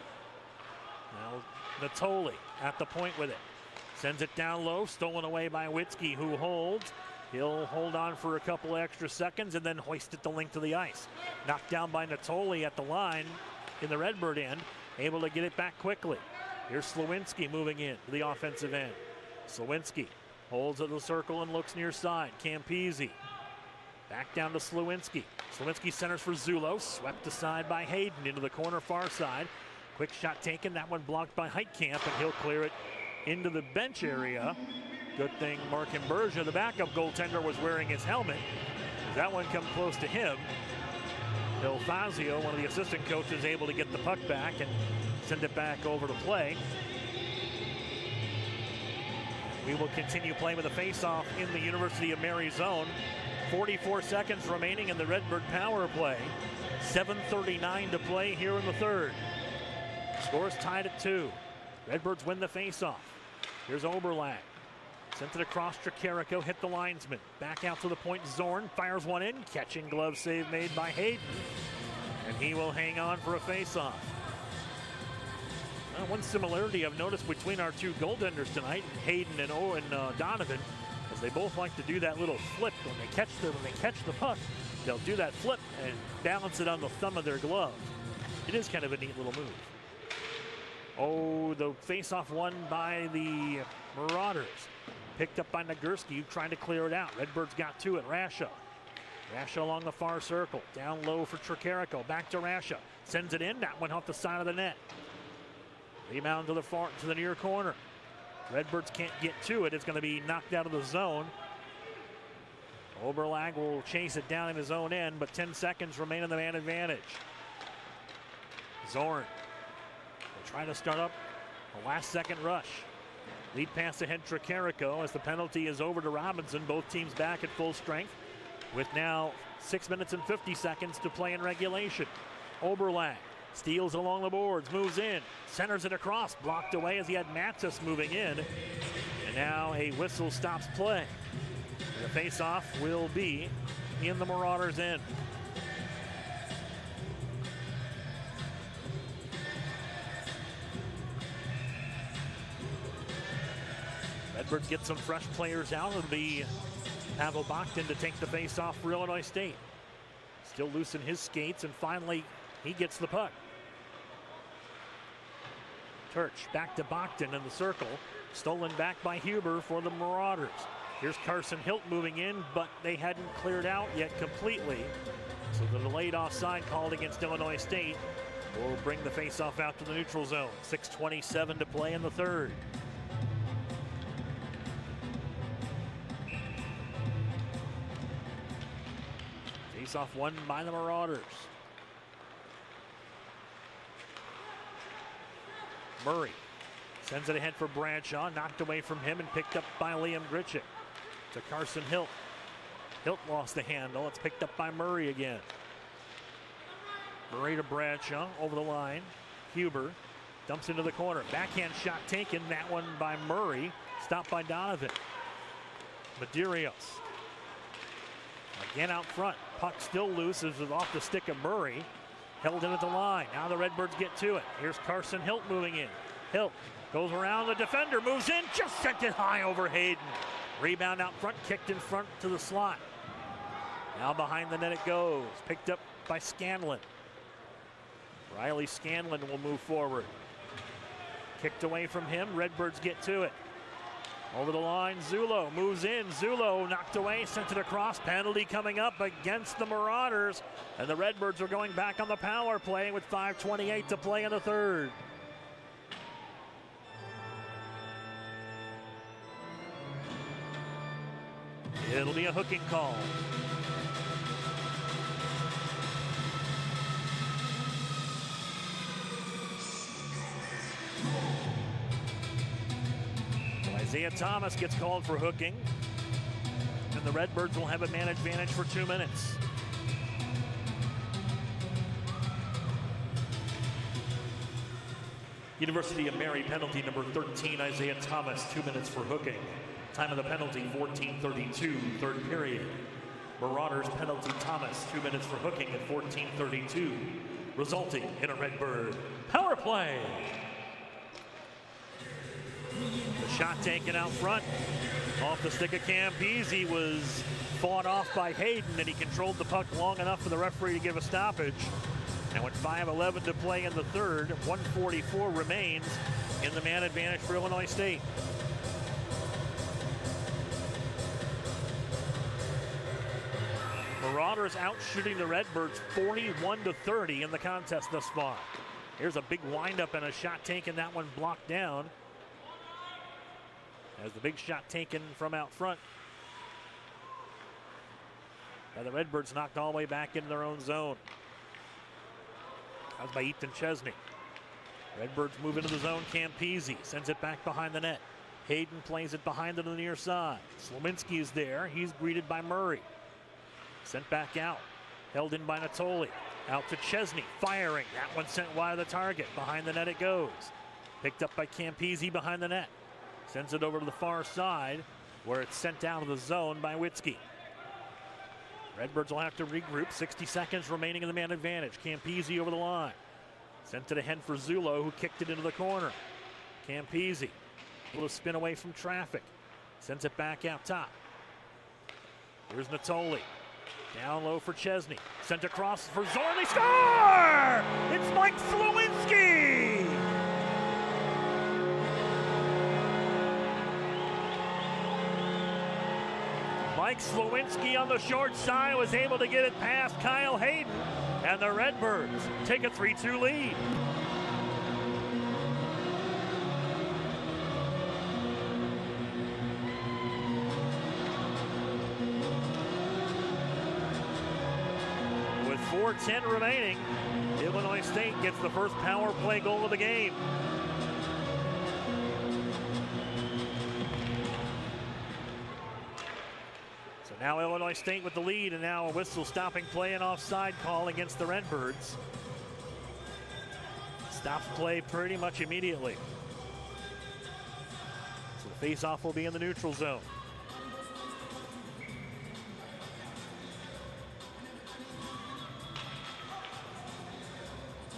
Now Natoli at the point with it. Sends it down low, stolen away by Witzke, who holds. He'll hold on for a couple extra seconds and then hoist it the length of the ice. Knocked down by Natoli at the line in the Redbird end, able to get it back quickly. Here's Slowinski moving in to the offensive end. Slowinski holds at the circle and looks near side. Campese back down to Slowinski. Slowinski centers for Zulo, swept aside by Hayden into the corner far side. Quick shot taken, that one blocked by Heitkamp, and he'll clear it into the bench area. Good thing Mark Imbergia, the backup goaltender, was wearing his helmet. That one come close to him. Bill Fazio, one of the assistant coaches, able to get the puck back and send it back over to play. We will continue playing with a face-off in the University of Mary zone. 44 seconds remaining in the Redbird power play. 7:39 to play here in the third. Scores tied at 2. Redbirds win the face-off. Here's Oberlag. Sent it across Tricarico, hit the linesman. Back out to the point, Zorn fires one in. Catching glove save made by Hayden. And he will hang on for a face-off. One similarity I've noticed between our two goaltenders tonight, Hayden and Donovan, is they both like to do that little flip when they catch the puck. They'll do that flip and balance it on the thumb of their glove. It is kind of a neat little move. Oh, the face-off won by the Marauders. Picked up by Nagurski, trying to clear it out. Redbirds got to it. Rasha along the far circle. Down low for Tricarico. Back to Rasha. Sends it in. That went off the side of the net. Rebound to the near corner. Redbirds can't get to it. It's going to be knocked out of the zone. Oberlag will chase it down in his own end, but 10 seconds remain in the man advantage. Zorn will try to start up a last-second rush. Lead pass ahead Tricarico as the penalty is over to Robinson. Both teams back at full strength with now 6 minutes and 50 seconds to play in regulation. Oberlag steals along the boards, moves in, centers it across, blocked away as he had Mattis moving in. And now a whistle stops play. The face-off will be in the Marauders' end. Redbirds get some fresh players out of the Pavel Bakhtin to take the face-off for Illinois State. Still loose in his skates, and finally he gets the puck. Turch back to Bakhtin in the circle. Stolen back by Huber for the Marauders. Here's Carson Hilt moving in, but they hadn't cleared out yet completely. So the delayed offside called against Illinois State will bring the face-off out to the neutral zone. 6:27 to play in the third. Face-off won by the Marauders. Murray sends it ahead for Bradshaw, knocked away from him and picked up by Liam Gritchick. To Carson Hilt. Hilt lost the handle. It's picked up by Murray again. Murray to Bradshaw over the line. Huber dumps into the corner. Backhand shot taken. That one by Murray. Stopped by Donovan. Medeiros. Again out front. Puck still loose as it's off the stick of Murray. Held in at the line. Now the Redbirds get to it. Here's Carson Hilt moving in. Hilt goes around the defender, moves in, just sent it high over Hayden. Rebound out front, kicked in front to the slot. Now behind the net it goes. Picked up by Scanlon. Riley Scanlon will move forward. Kicked away from him. Redbirds get to it. Over the line, Zulo moves in. Zulo knocked away, sent it across. Penalty coming up against the Marauders. And the Redbirds are going back on the power play with 5:28 to play in the third. It'll be a hooking call. Isaiah Thomas gets called for hooking, and the Redbirds will have a man advantage for 2 minutes. University of Mary penalty number 13, Isaiah Thomas, 2 minutes for hooking. Time of the penalty, 14:32, third period. Marauders penalty Thomas, 2 minutes for hooking at 14:32, resulting in a Redbird power play. The shot taken out front, off the stick of Campese, was fought off by Hayden, and he controlled the puck long enough for the referee to give a stoppage. And with 5:11 to play in the third, 1:44 remains in the man advantage for Illinois State. Marauders out shooting the Redbirds 41-30 in the contest thus far. Here's a big windup and a shot taken, that one blocked down. As the big shot taken from out front. Now the Redbirds knocked all the way back into their own zone. That was by Ethan Chesney. Redbirds move into the zone. Campese sends it back behind the net. Hayden plays it behind to the near side. Slominski is there. He's greeted by Murray. Sent back out. Held in by Natoli. Out to Chesney. Firing. That one sent wide of the target. Behind the net it goes. Picked up by Campese behind the net. Sends it over to the far side where it's sent out of the zone by Witzke. Redbirds will have to regroup. 60 seconds remaining in the man advantage. Campese over the line. Sent it ahead for Zulo, who kicked it into the corner. Campese, a little spin away from traffic. Sends it back out top. Here's Natoli. Down low for Chesney. Sent across for Zorn. They score! It's Mike Slowinski! Mike Slowinski on the short side was able to get it past Kyle Hayden, and the Redbirds take a 3-2 lead. With 4:10 remaining, Illinois State gets the first power play goal of the game. Now Illinois State with the lead, and now a whistle stopping play and offside call against the Redbirds. Stops play pretty much immediately. So the face-off will be in the neutral zone.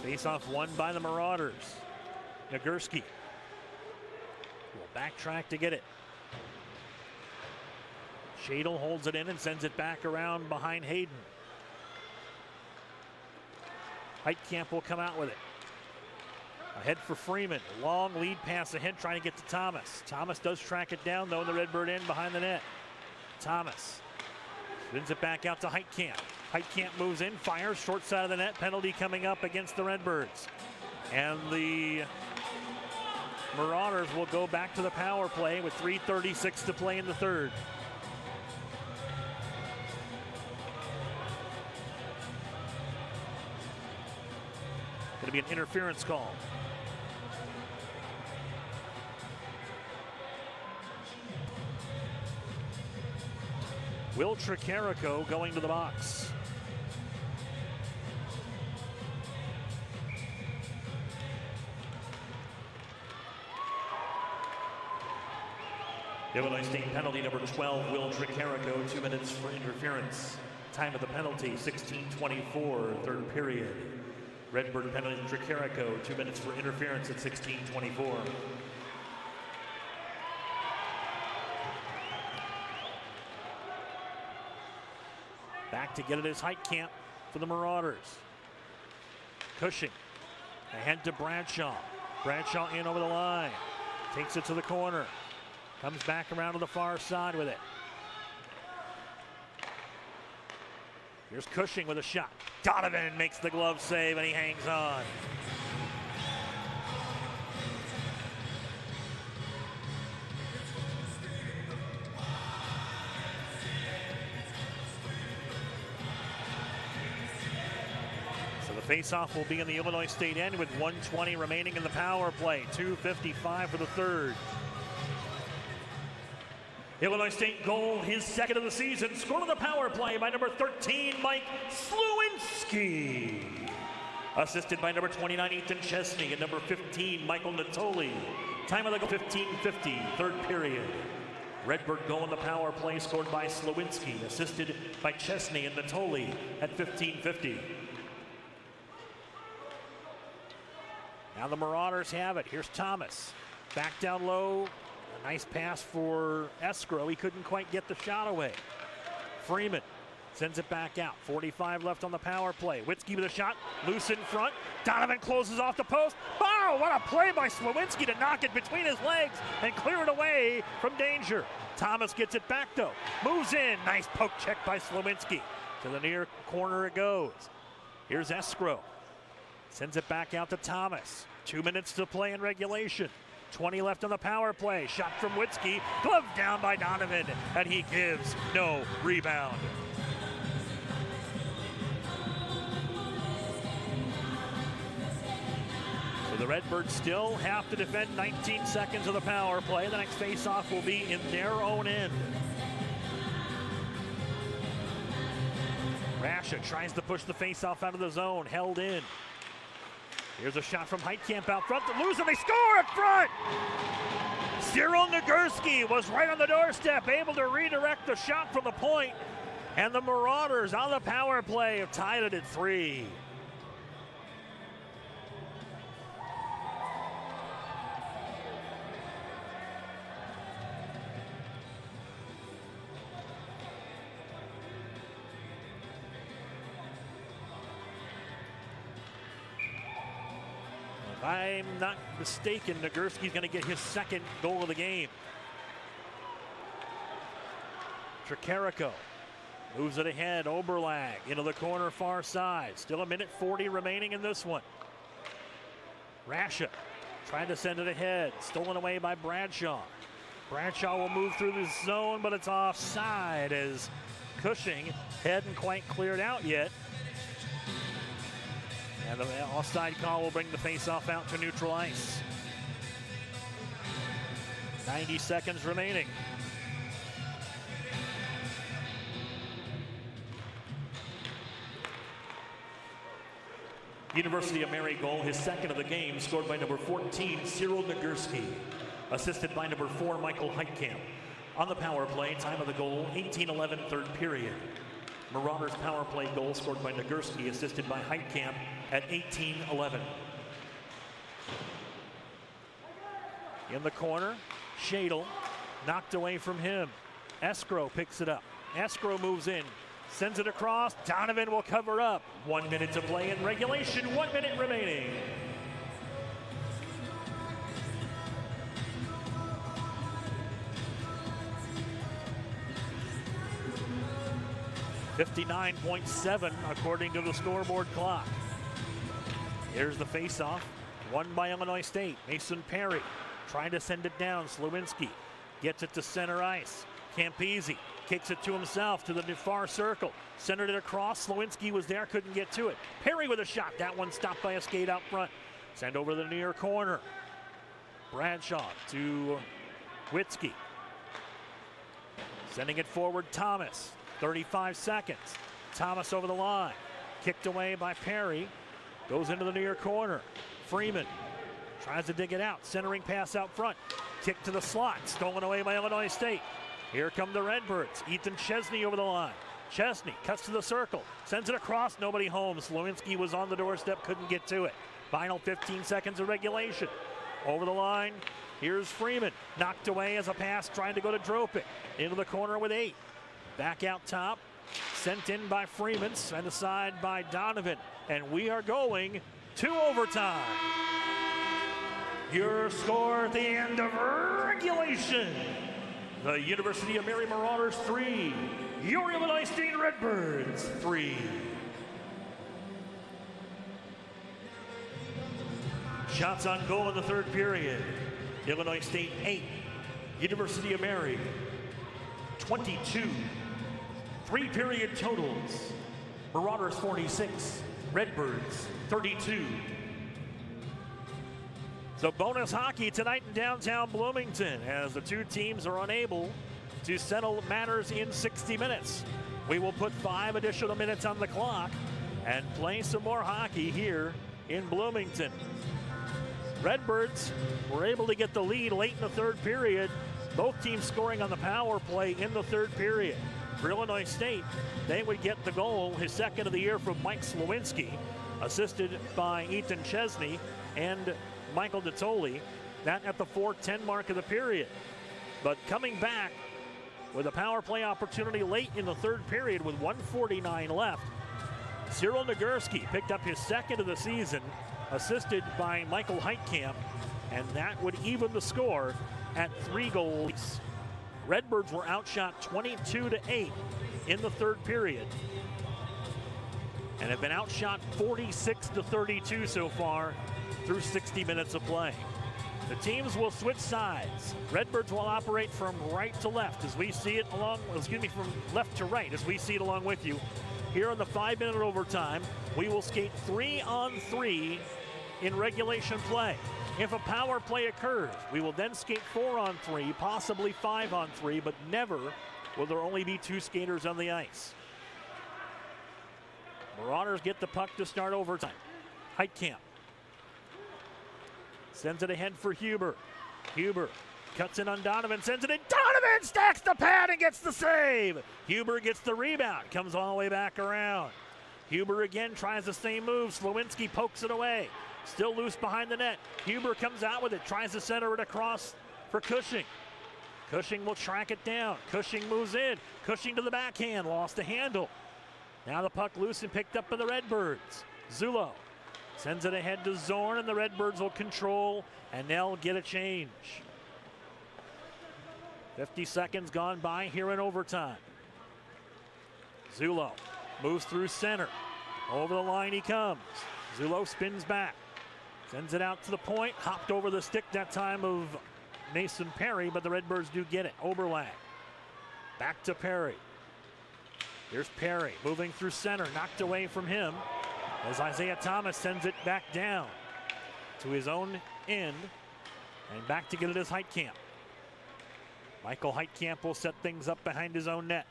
Face-off won by the Marauders. Nagurski will backtrack to get it. Shadle holds it in and sends it back around behind Hayden. Heitkamp will come out with it. Ahead for Freeman. Long lead pass ahead, trying to get to Thomas. Thomas does track it down, though, in the Redbird end behind the net. Thomas spins it back out to Heitkamp. Heitkamp moves in, fires, short side of the net. Penalty coming up against the Redbirds. And the Marauders will go back to the power play with 3:36 to play in the third. Going to be an interference call. Will Tricarico going to the box. Illinois State penalty number 12, Will Tricarico, 2 minutes for interference. Time of the penalty, 16:24, third period. Redbird penalty Tricarico, 2 minutes for interference at 16:24. Back to get it is Heitkamp for the Marauders. Cushing ahead to Bradshaw. Bradshaw in over the line. Takes it to the corner. Comes back around to the far side with it. Here's Cushing with a shot. Donovan makes the glove save and he hangs on. So the faceoff will be in the Illinois State end with 1:20 remaining in the power play. 2:55 for the third. Illinois State goal, his second of the season, scored on the power play by number 13, Mike Slowinski. assisted by number 29, Ethan Chesney, and number 15, Michael Natoli. Time of the goal, 15:50, third period. Redbird goal in the power play, scored by Slowinski, assisted by Chesney and Natoli at 15:50. Now the Marauders have it. Here's Thomas. Back down low. A nice pass for Escrow. He couldn't quite get the shot away. Freeman sends it back out. 45 left on the power play. Witzke with a shot. Loose in front. Donovan closes off the post. Oh, what a play by Slowinski to knock it between his legs and clear it away from danger. Thomas gets it back though. Moves in. Nice poke check by Slowinski. To the near corner it goes. Here's Escrow. Sends it back out to Thomas. 2 minutes to play in regulation. 20 left on the power play. Shot from Witzke. Gloved down by Donovan. And he gives no rebound. So the Redbirds still have to defend 19 seconds of the power play. The next face-off will be in their own end. Rasha tries to push the face-off out of the zone. Held in. Here's a shot from Heitkamp out front to lose, and they score up front! Cyril Nagurski was right on the doorstep, able to redirect the shot from the point, and the Marauders on the power play have tied it at 3. If I'm not mistaken, Nagurski's going to get his second goal of the game. Tricarico moves it ahead. Oberlag into the corner far side. Still 1:40 remaining in this one. Rasha trying to send it ahead. Stolen away by Bradshaw. Bradshaw will move through the zone, but it's offside as Cushing hadn't quite cleared out yet. And the offside call will bring the face-off out to neutral ice. 90 seconds remaining. University of Mary goal, his second of the game, scored by number 14, Cyril Nagurski, assisted by number 4, Michael Heitkamp. On the power play, time of the goal, 18:11, third period. Marauders power play goal scored by Nagurski, assisted by Heitkamp at 18:11. In the corner, Shadle knocked away from him. Escrow picks it up. Escrow moves in, sends it across. Donovan will cover up. 1 minute to play in regulation, 1 minute remaining. .7 according to the scoreboard clock. Here's the face-off, won by Illinois State. Mason Perry trying to send it down. Slowinski gets it to center ice. Campese kicks it to himself to the far circle. Centered it across. Slowinski was there, couldn't get to it. Perry with a shot. That one stopped by a skate out front. Send over the near corner. Bradshaw to Witzke. Sending it forward, Thomas. 35 seconds. Thomas over the line. Kicked away by Perry. Goes into the near corner. Freeman tries to dig it out. Centering pass out front. Kick to the slot. Stolen away by Illinois State. Here come the Redbirds. Ethan Chesney over the line. Chesney cuts to the circle. Sends it across. Nobody home. Slowinski was on the doorstep. Couldn't get to it. Final 15 seconds of regulation. Over the line. Here's Freeman. Knocked away as a pass. Trying to go to Dropic. Into the corner with 8. Back out top, sent in by Freeman, sent aside by Donovan, and we are going to overtime. Your score at the end of regulation. The University of Mary Marauders 3, your Illinois State Redbirds 3. Shots on goal in the third period. Illinois State 8, University of Mary 22. 3 period totals. Marauders 46, Redbirds 32. So bonus hockey tonight in downtown Bloomington as the two teams are unable to settle matters in 60 minutes. We will put 5 additional minutes on the clock and play some more hockey here in Bloomington. Redbirds were able to get the lead late in the third period. Both teams scoring on the power play in the third period. For Illinois State, they would get the goal, his second of the year, from Mike Slowinski, assisted by Ethan Chesney and Michael Natoli. That at the 4:10 mark of the period. But coming back with a power play opportunity late in the third period with 1:49 left, Cyril Nagurski picked up his second of the season, assisted by Michael Heitkamp, and that would even the score at 3 goals. Redbirds were outshot 22-8 in the third period and have been outshot 46-32 so far through 60 minutes of play. The teams will switch sides. Redbirds will operate from right to left as we see it from left to right as we see it along with you. Here in the 5-minute overtime, we will skate 3-on-3 in regulation play. If a power play occurs, we will then skate 4-on-3, possibly 5-on-3, but never will there only be 2 skaters on the ice. Marauders get the puck to start overtime. Heitkamp sends it ahead for Huber. Huber cuts in on Donovan, sends it in. Donovan stacks the pad and gets the save. Huber gets the rebound, comes all the way back around. Huber again tries the same move. Slowinski pokes it away. Still loose behind the net. Huber comes out with it, tries to center it across for Cushing. Cushing will track it down. Cushing moves in. Cushing to the backhand, lost the handle. Now the puck loose and picked up by the Redbirds. Zulo sends it ahead to Zorn, and the Redbirds will control, and they'll get a change. 50 seconds gone by here in overtime. Zulo moves through center. Over the line he comes. Zulo spins back. Sends it out to the point. Hopped over the stick that time of Mason Perry, but the Redbirds do get it. Oberlag. Back to Perry. Here's Perry moving through center. Knocked away from him as Isaiah Thomas sends it back down to his own end. And back to get it is Heitkamp. Michael Heitkamp will set things up behind his own net.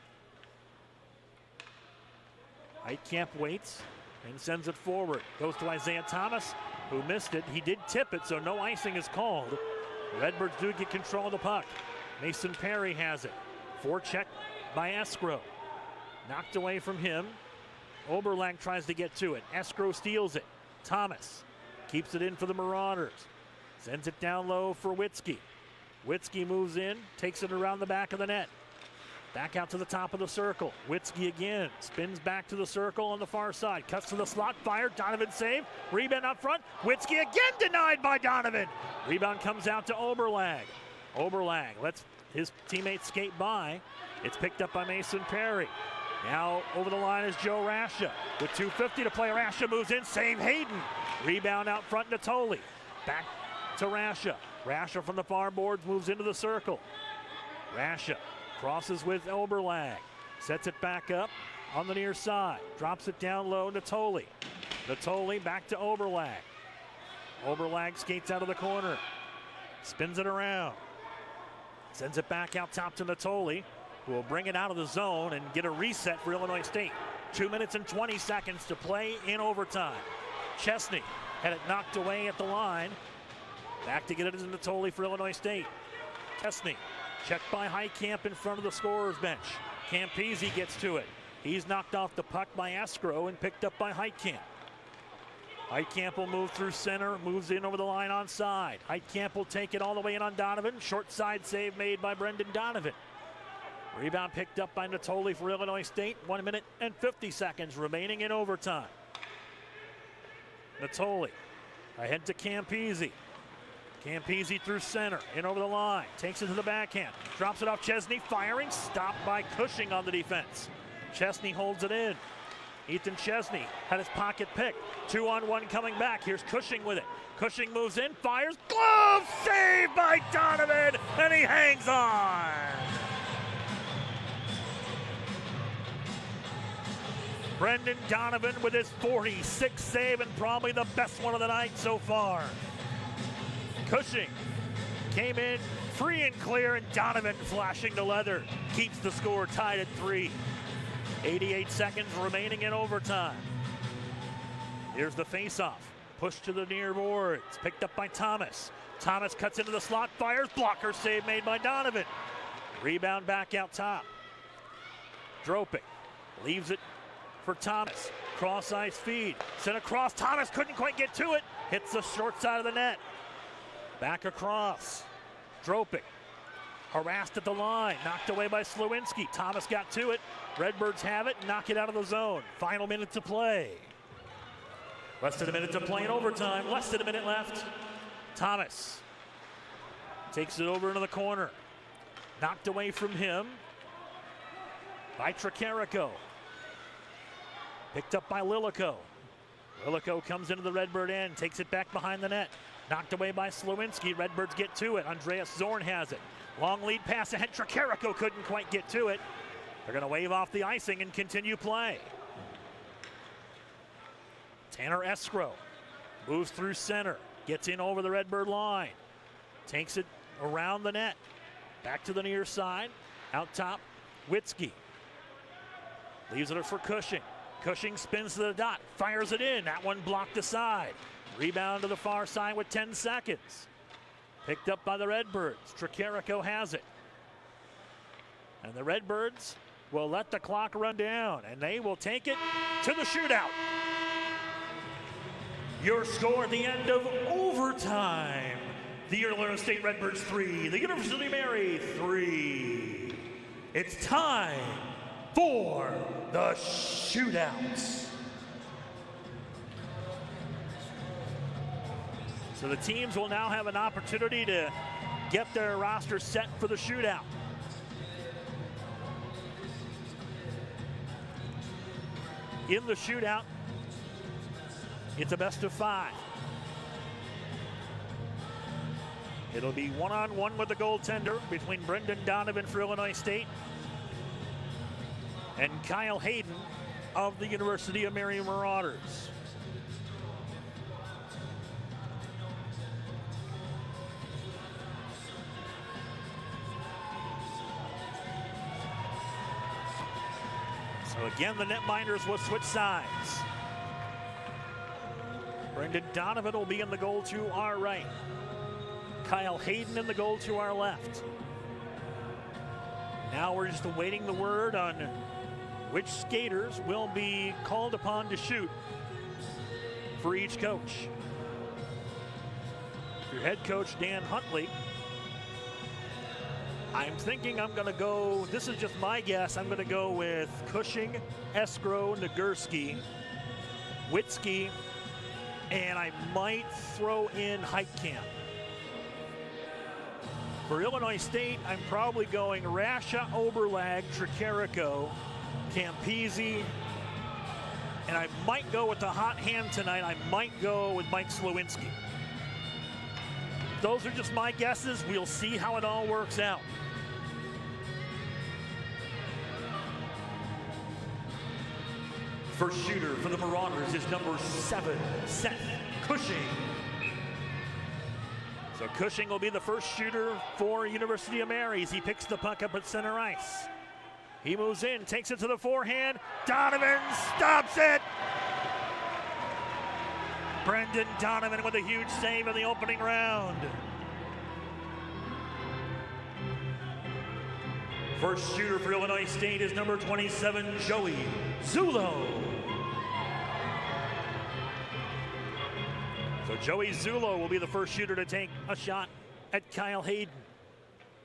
Heitkamp waits and sends it forward. Goes to Isaiah Thomas, who missed it. He did tip it, so no icing is called. Redbirds do get control of the puck. Mason Perry has it. Forecheck by Escrow. Knocked away from him. Oberlang tries to get to it. Escrow steals it. Thomas keeps it in for the Marauders. Sends it down low for Witzke. Witzke moves in, takes it around the back of the net. Back out to the top of the circle. Witzke again spins back to the circle on the far side. Cuts to the slot, fired. Donovan save. Rebound up front. Witzke again denied by Donovan. Rebound comes out to Oberlag. Oberlag lets his teammates skate by. It's picked up by Mason Perry. Now over the line is Joe Rasha. With 2:50 to play, Rasha moves in. Save Hayden. Rebound out front, Natoli. Back to Rasha. Rasha from the far boards moves into the circle. Rasha crosses with Oberlag. Sets it back up on the near side. Drops it down low, Natoli. Natoli back to Oberlag. Oberlag skates out of the corner. Spins it around. Sends it back out top to Natoli, who will bring it out of the zone and get a reset for Illinois State. 2 minutes and 20 seconds to play in overtime. Chesney had it knocked away at the line. Back to get it to Natoli for Illinois State. Chesney checked by Heitkamp in front of the scorer's bench. Campese gets to it. He's knocked off the puck by Escrow and picked up by Heitkamp. Heitkamp will move through center, moves in over the line on side. Heitkamp will take it all the way in on Donovan. Short side save made by Brendan Donovan. Rebound picked up by Natoli for Illinois State. 1 minute and 50 seconds remaining in overtime. Natoli ahead to Campese. Campese through center, in over the line, takes it to the backhand, drops it off Chesney, firing, stopped by Cushing on the defense. Chesney holds it in. Ethan Chesney had his pocket picked. 2-on-1 coming back. Here's Cushing with it. Cushing moves in, fires, glove save by Donovan, and he hangs on. Brendan Donovan with his 46th save and probably the best one of the night so far. Cushing came in free and clear, and Donovan flashing the leather keeps the score tied at 3. 88 seconds remaining in overtime. Here's the faceoff. Push to the near boards. Picked up by Thomas. Thomas cuts into the slot, fires. Blocker save made by Donovan. Rebound back out top. Dropik leaves it for Thomas. Cross ice feed. Sent across. Thomas couldn't quite get to it. Hits the short side of the net. Back across. Dropik harassed at the line. Knocked away by Slewinski. Thomas got to it. Redbirds have it. Knock it out of the zone. Final minute to play. Less than a minute to play in overtime. Less than a minute left. Thomas takes it over into the corner. Knocked away from him by Tricarico. Picked up by Lilico. Lilico comes into the Redbird end, takes it back behind the net. Knocked away by Slewinski. Redbirds get to it. Andreas Zorn has it. Long lead pass ahead. Tricarico couldn't quite get to it. They're going to wave off the icing and continue play. Tanner Escrow moves through center. Gets in over the Redbird line. Takes it around the net. Back to the near side. Out top, Witzke. Leaves it for Cushing. Cushing spins to the dot. Fires it in. That one blocked aside. Rebound to the far side with 10 seconds. Picked up by the Redbirds. Tricarico has it. And the Redbirds will let the clock run down. And they will take it to the shootout. Your score at the end of overtime. The Illinois State Redbirds 3, the University of Mary 3. It's time for the shootout. So the teams will now have an opportunity to get their roster set for the shootout. In the shootout, it's a best of 5. It'll be one-on-one with the goaltender between Brendan Donovan for Illinois State and Kyle Hayden of the University of Mary Marauders. So again, the netminders will switch sides. Brendan Donovan will be in the goal to our right. Kyle Hayden in the goal to our left. Now we're just awaiting the word on which skaters will be called upon to shoot for each coach. Your head coach, Dan Huntley, I'm thinking I'm gonna go, this is just my guess, I'm gonna go with Cushing, Escrow, Nagurski, Witzke, and I might throw in Heitkamp. For Illinois State, I'm probably going Rasha, Oberlag, Tricarico, Campisi, and I might go with the hot hand tonight. I might go with Mike Slewinski. Those are just my guesses. We'll see how it all works out. First shooter for the Marauders is number 7, Seth Cushing. So Cushing will be the first shooter for University of Mary as he picks the puck up at center ice. He moves in, takes it to the forehand. Donovan stops it. Brendan Donovan with a huge save in the opening round. First shooter for Illinois State is number 27, Joey Zullo. So Joey Zullo will be the first shooter to take a shot at Kyle Hayden.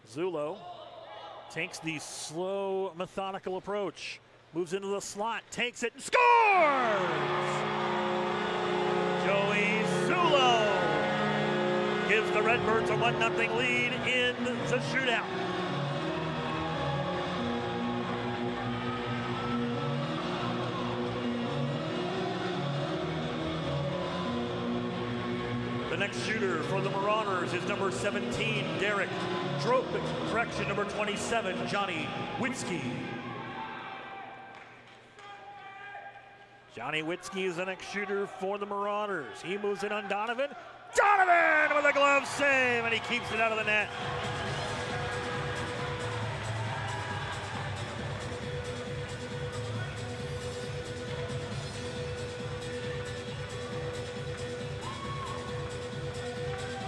Zullo takes the slow, methodical approach. Moves into the slot, takes it, and scores! Joey Zullo gives the Redbirds a 1-0 lead in the shootout. The next shooter for the Marauders is number 17, Derek Dropik. Correction, number 27, Johnny Witzke. Johnny Witzke is the next shooter for the Marauders. He moves in on Donovan. Donovan with a glove save, and he keeps it out of the net.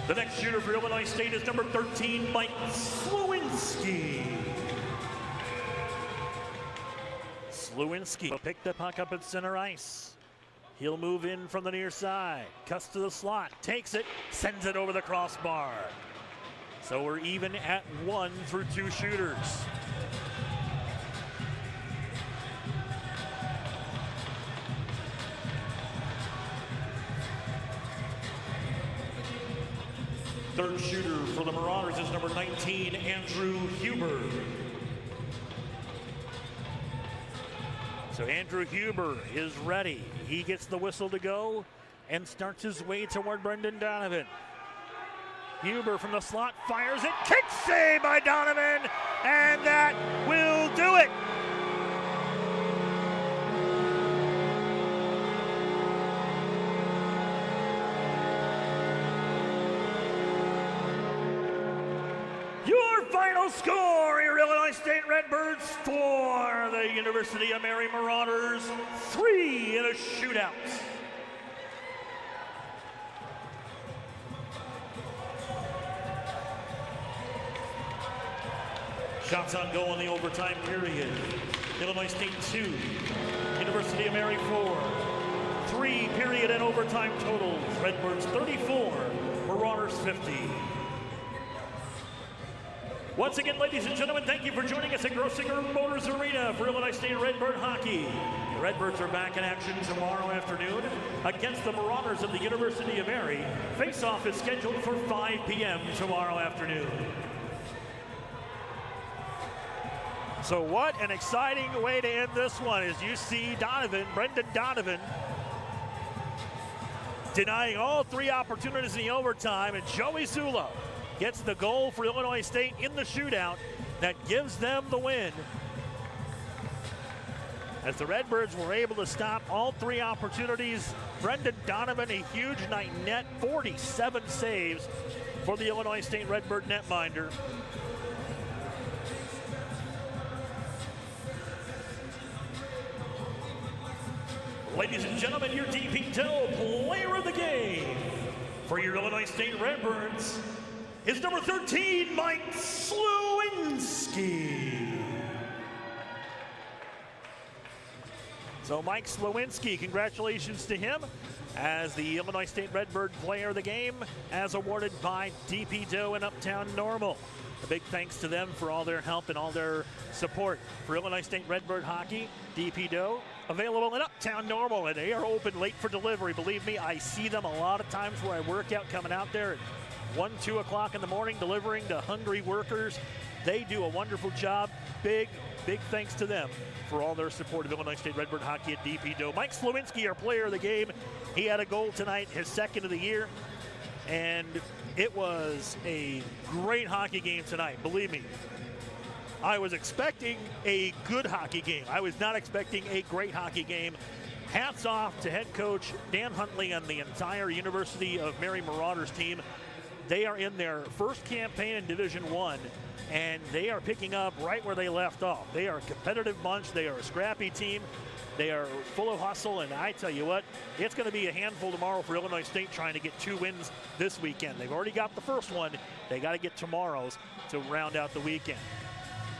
The next shooter for Illinois State is number 13, Mike Slewinski. Slewinski will pick the puck up at center ice. He'll move in from the near side, cuts to the slot, takes it, sends it over the crossbar. So we're even at 1 through 2 shooters. Third shooter for the Marauders is number 19, Andrew Huber. So Andrew Huber is ready. He gets the whistle to go and starts his way toward Brendan Donovan. Huber from the slot fires it, kick save by Donovan, and that will do it. Your final score, your Illinois State Redbirds 4, the University of Mary Marauders 3 in a shootout. Shots on goal in the overtime period. Illinois State 2, University of Mary 4. 3 period and overtime totals. Redbirds 34, Marauders 50. Once again, ladies and gentlemen, thank you for joining us at Grossinger Motors Arena for Illinois State Redbird hockey. The Redbirds are back in action tomorrow afternoon against the Marauders of the University of Mary. Face-off is scheduled for 5 p.m. tomorrow afternoon. So what an exciting way to end this one as you see Donovan, Brendan Donovan, denying all 3 opportunities in the overtime, and Joey Zullo gets the goal for Illinois State in the shootout that gives them the win. As the Redbirds were able to stop all 3 opportunities, Brendan Donovan, a huge night net, 47 saves for the Illinois State Redbird netminder. Ladies and gentlemen, your DP2 player of the game for your Illinois State Redbirds is number 13, Mike Slewinski. So Mike Slewinski, congratulations to him as the Illinois State Redbird player of the game as awarded by DP Doe and Uptown Normal. A big thanks to them for all their help and all their support for Illinois State Redbird hockey. DP Doe available in Uptown Normal, and they are open late for delivery. Believe me, I see them a lot of times where I work out, coming out there at 1, 2 o'clock in the morning delivering to hungry workers. They do a wonderful job. Big thanks to them for all their support of Illinois State Redbird hockey at DP Doe. Mike Slewinski, our player of the game, he had a goal tonight, his 2nd of the year, and it was a great hockey game tonight. Believe me, I was expecting a good hockey game. I was not expecting a great hockey game. Hats off to head coach Dan Huntley and the entire University of Mary Marauders team. They are in their first campaign in Division I, and they are picking up right where they left off. They are a competitive bunch. They are a scrappy team. They are full of hustle, and I tell you what, it's going to be a handful tomorrow for Illinois State trying to get 2 wins this weekend. They've already got the first one. They got to get tomorrow's to round out the weekend.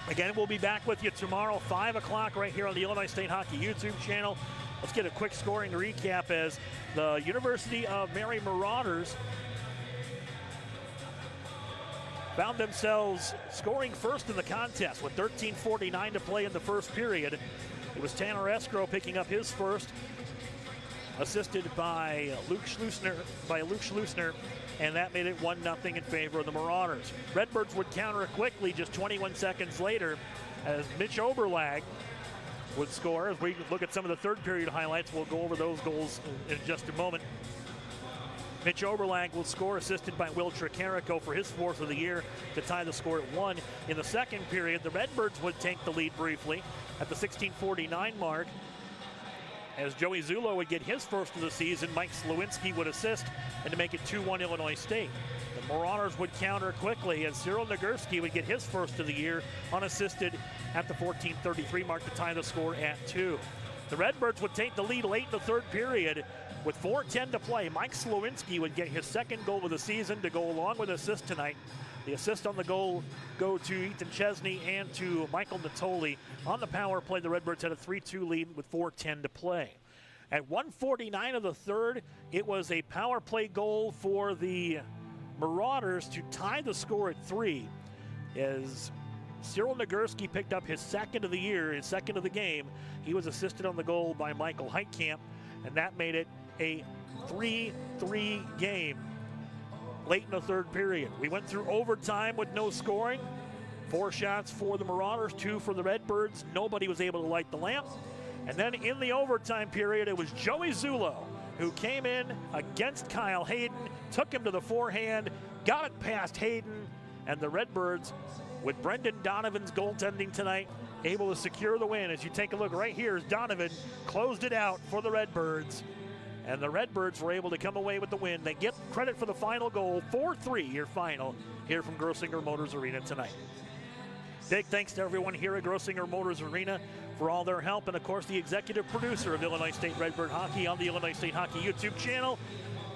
Again, we'll be back with you tomorrow, 5 o'clock, right here on the Illinois State Hockey YouTube channel. Let's get a quick scoring recap as the University of Mary Marauders found themselves scoring first in the contest with 13:49 to play in the first period. It was Tanner Escrow picking up his first, assisted by Luke Schleusner, and that made it 1-0 in favor of the Marauders. Redbirds would counter quickly just 21 seconds later as Mitch Oberlag would score. As we look at some of the third period highlights, we'll go over those goals in just a moment. Mitch Oberlag will score, assisted by Will Tricarico for his 4th of the year to tie the score at 1. In the second period, the Redbirds would take the lead briefly at the 16:49 mark. As Joey Zullo would get his first of the season, Mike Slewinski would assist and to make it 2-1 Illinois State. The Marauders would counter quickly as Cyril Nagurski would get his first of the year unassisted at the 14:33 mark to tie the score at 2. The Redbirds would take the lead late in the third period With 4:10 to play, Mike Slowinski would get his second goal of the season to go along with assist tonight. The assist on the goal go to Ethan Chesney and to Michael Natoli. On the power play, the Redbirds had a 3-2 lead with 4:10 to play. At 1:49 of the third, it was a power play goal for the Marauders to tie the score at 3 as Cyril Nagurski picked up his second of the year, his second of the game. He was assisted on the goal by Michael Heitkamp, and that made it a 3-3 game late in the third period. We went through overtime with no scoring. 4 shots for the Marauders, 2 for the Redbirds. Nobody was able to light the lamp. And then in the overtime period, it was Joey Zullo who came in against Kyle Hayden, took him to the forehand, got it past Hayden, and the Redbirds, with Brendan Donovan's goaltending tonight, able to secure the win. As you take a look right here, as Donovan closed it out for the Redbirds, and the Redbirds were able to come away with the win. They get credit for the final goal, 4-3 your final here from Grossinger Motors Arena tonight. Big thanks to everyone here at Grossinger Motors Arena for all their help, and of course the executive producer of Illinois State Redbird Hockey on the Illinois State Hockey YouTube channel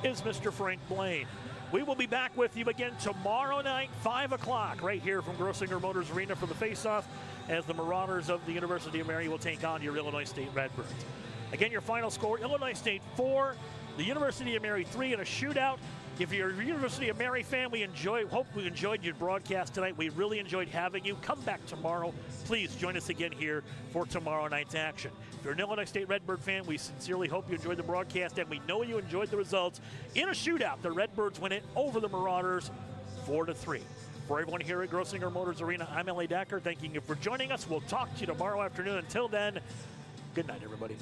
is Mr. Frank Blaine. We will be back with you again tomorrow night, 5 o'clock, right here from Grossinger Motors Arena for the face-off, as the Marauders of the University of Mary will take on your Illinois State Redbirds. Again, your final score, Illinois State 4, the University of Mary 3 in a shootout. If you're a University of Mary fan, hope we enjoyed your broadcast tonight. We really enjoyed having you. Come back tomorrow. Please join us again here for tomorrow night's action. If you're an Illinois State Redbird fan, we sincerely hope you enjoyed the broadcast, and we know you enjoyed the results. In a shootout, the Redbirds win it over the Marauders 4-3. For everyone here at Grossinger Motors Arena, I'm L.A. Decker. Thanking you for joining us. We'll talk to you tomorrow afternoon. Until then, good night, everybody.